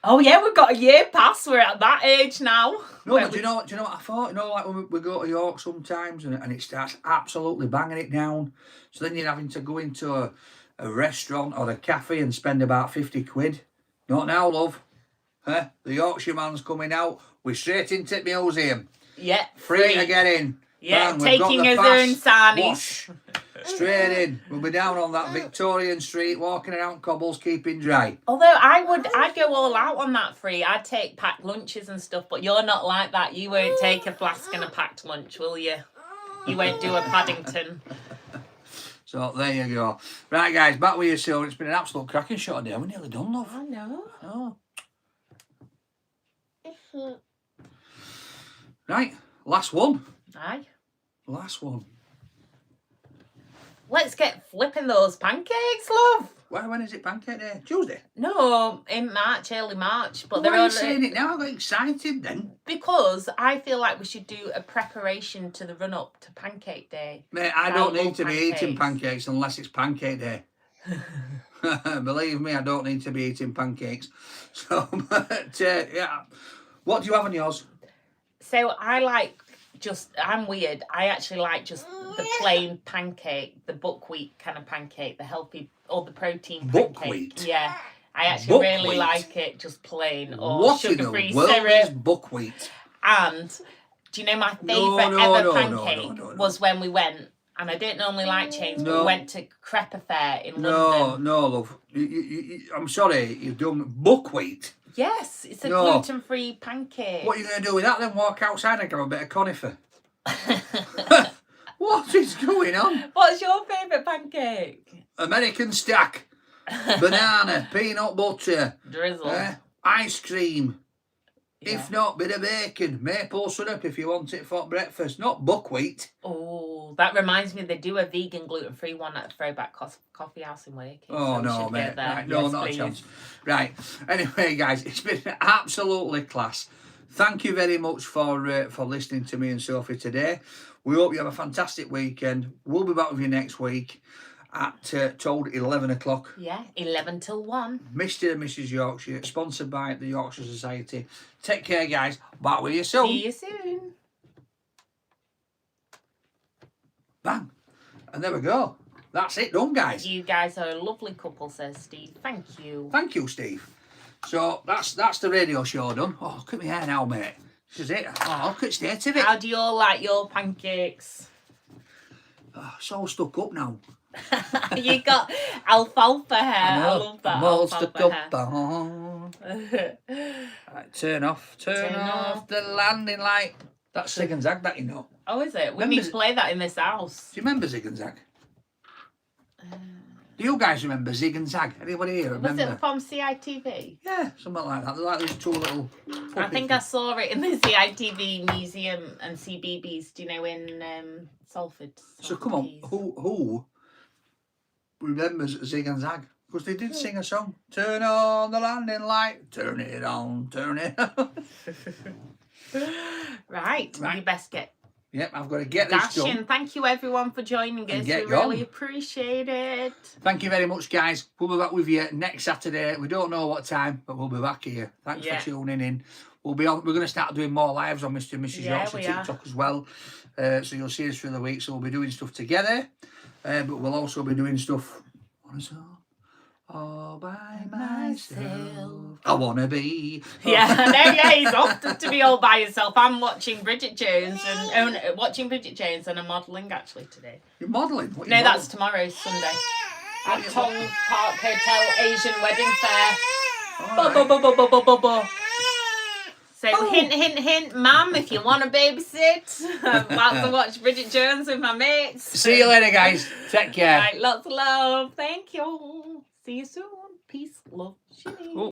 Oh yeah, we've got a year pass. We're at that age now. No, but do you know what I thought? You know, like when we go to York sometimes and it starts absolutely banging it down. So then you're having to go into a restaurant or a cafe and spend about 50 quid. Not now, love. Huh? The Yorkshire man's coming out. We're straight into the museum. Yeah. Free to get in. Yeah, Bang, taking his own sarnies. Wash. Straight in. We'll be down on that Victorian street, walking around cobbles, keeping dry. Although I'd go all out on that free. I'd take packed lunches and stuff, but you're not like that. You won't take a flask and a packed lunch, will you? You won't do a Paddington. So there you go. Right, guys, back with you soon. It's been an absolute cracking shot today. We're nearly done, love. I know. Oh. Right, last one. Aye. Last one. Let's get flipping those pancakes, love. When is it Pancake Day? Tuesday? No, in March, early March. But why are you saying it now? I got excited then. Because I feel like we should do a preparation to the run-up to Pancake Day. Mate, I don't need to be eating pancakes unless it's Pancake Day. Believe me, I don't need to be eating pancakes. So, but, yeah. What do you have on yours? So I'm weird. I actually like just the plain pancake, the buckwheat kind of pancake, the healthy, or the protein pancake. Buckwheat? Yeah. I actually really like it just plain, or sugar-free syrup. What is buckwheat? And do you know my favourite ever pancake was when we went, and I don't normally like chains, but we went to Crepe Affair in London. No, love. I'm sorry, you've done buckwheat. Yes, it's a gluten-free pancake. What are you going to do with that then? Walk outside and grab a bit of conifer? What is going on? What's your favourite pancake? American stack. Banana, peanut butter. Drizzle. Ice cream. Yeah. If not, bit of bacon. Maple syrup if you want it for breakfast. Not buckwheat. Oh, that reminds me, they do a vegan gluten-free one at the Throwback Coffee House in Waking. Oh, so no, mate. Right, no, not a chance. Right. Anyway, guys, it's been absolutely class. thank you very much for listening to me and Sophie today. We hope you have a fantastic weekend. We'll be back with you next week at told 11 o'clock. Yeah, 11 till 1. Mr. and Mrs. Yorkshire, sponsored by the Yorkshire Society. Take care, guys. Back with you soon. See you soon. Bang. And there we go. That's it done, guys. You guys are a lovely couple, says Steve. Thank you. Thank you, Steve. So that's the radio show done. Oh, look at me hair now, mate. This is it. Oh, look at the state of it. How do you all like your pancakes? Oh, it's all stuck up now. You got alfalfa hair. I love that. I'm all alfalfa stuck hair. up. Oh. Right, turn off the landing light. That's Zig and Zag, that you know. Oh, is it? We need to play that in this house. Do you remember Zig and Zag? Do you guys remember Zig and Zag? Anybody here remember? Was it from CITV? Yeah, something like that. They're like these two little... I think I saw it in the CITV Museum and CBBS, do you know, in Salford. So come on, Keys. who remembers Zig and Zag? Because they did sing a song. Turn on the landing light, turn it on, turn it on. Right, you best get Yep, I've got to get this done. dashing. Thank you everyone for joining us. We really appreciate it. Thank you very much, guys. We'll be back with you next Saturday. We don't know what time, but we'll be back here. Thanks for tuning in. We'll be on. We're going to start doing more lives on Mr. and Mrs. Yorkshire TikTok as well. So you'll see us through the week. So we'll be doing stuff together, but we'll also be doing stuff on us all by myself. I wanna be. Yeah, no, he's off to be all by himself. I'm watching Bridget Jones and I'm modelling actually today. You're modelling? No, that's tomorrow, Sunday. At Tong Park Hotel Asian Wedding Fair. So hint, Mum, if you want to babysit, I'm about to watch Bridget Jones with my mates. See you later, guys. Take care. Right, lots of love. Thank you. See you soon. Peace, love, shitty.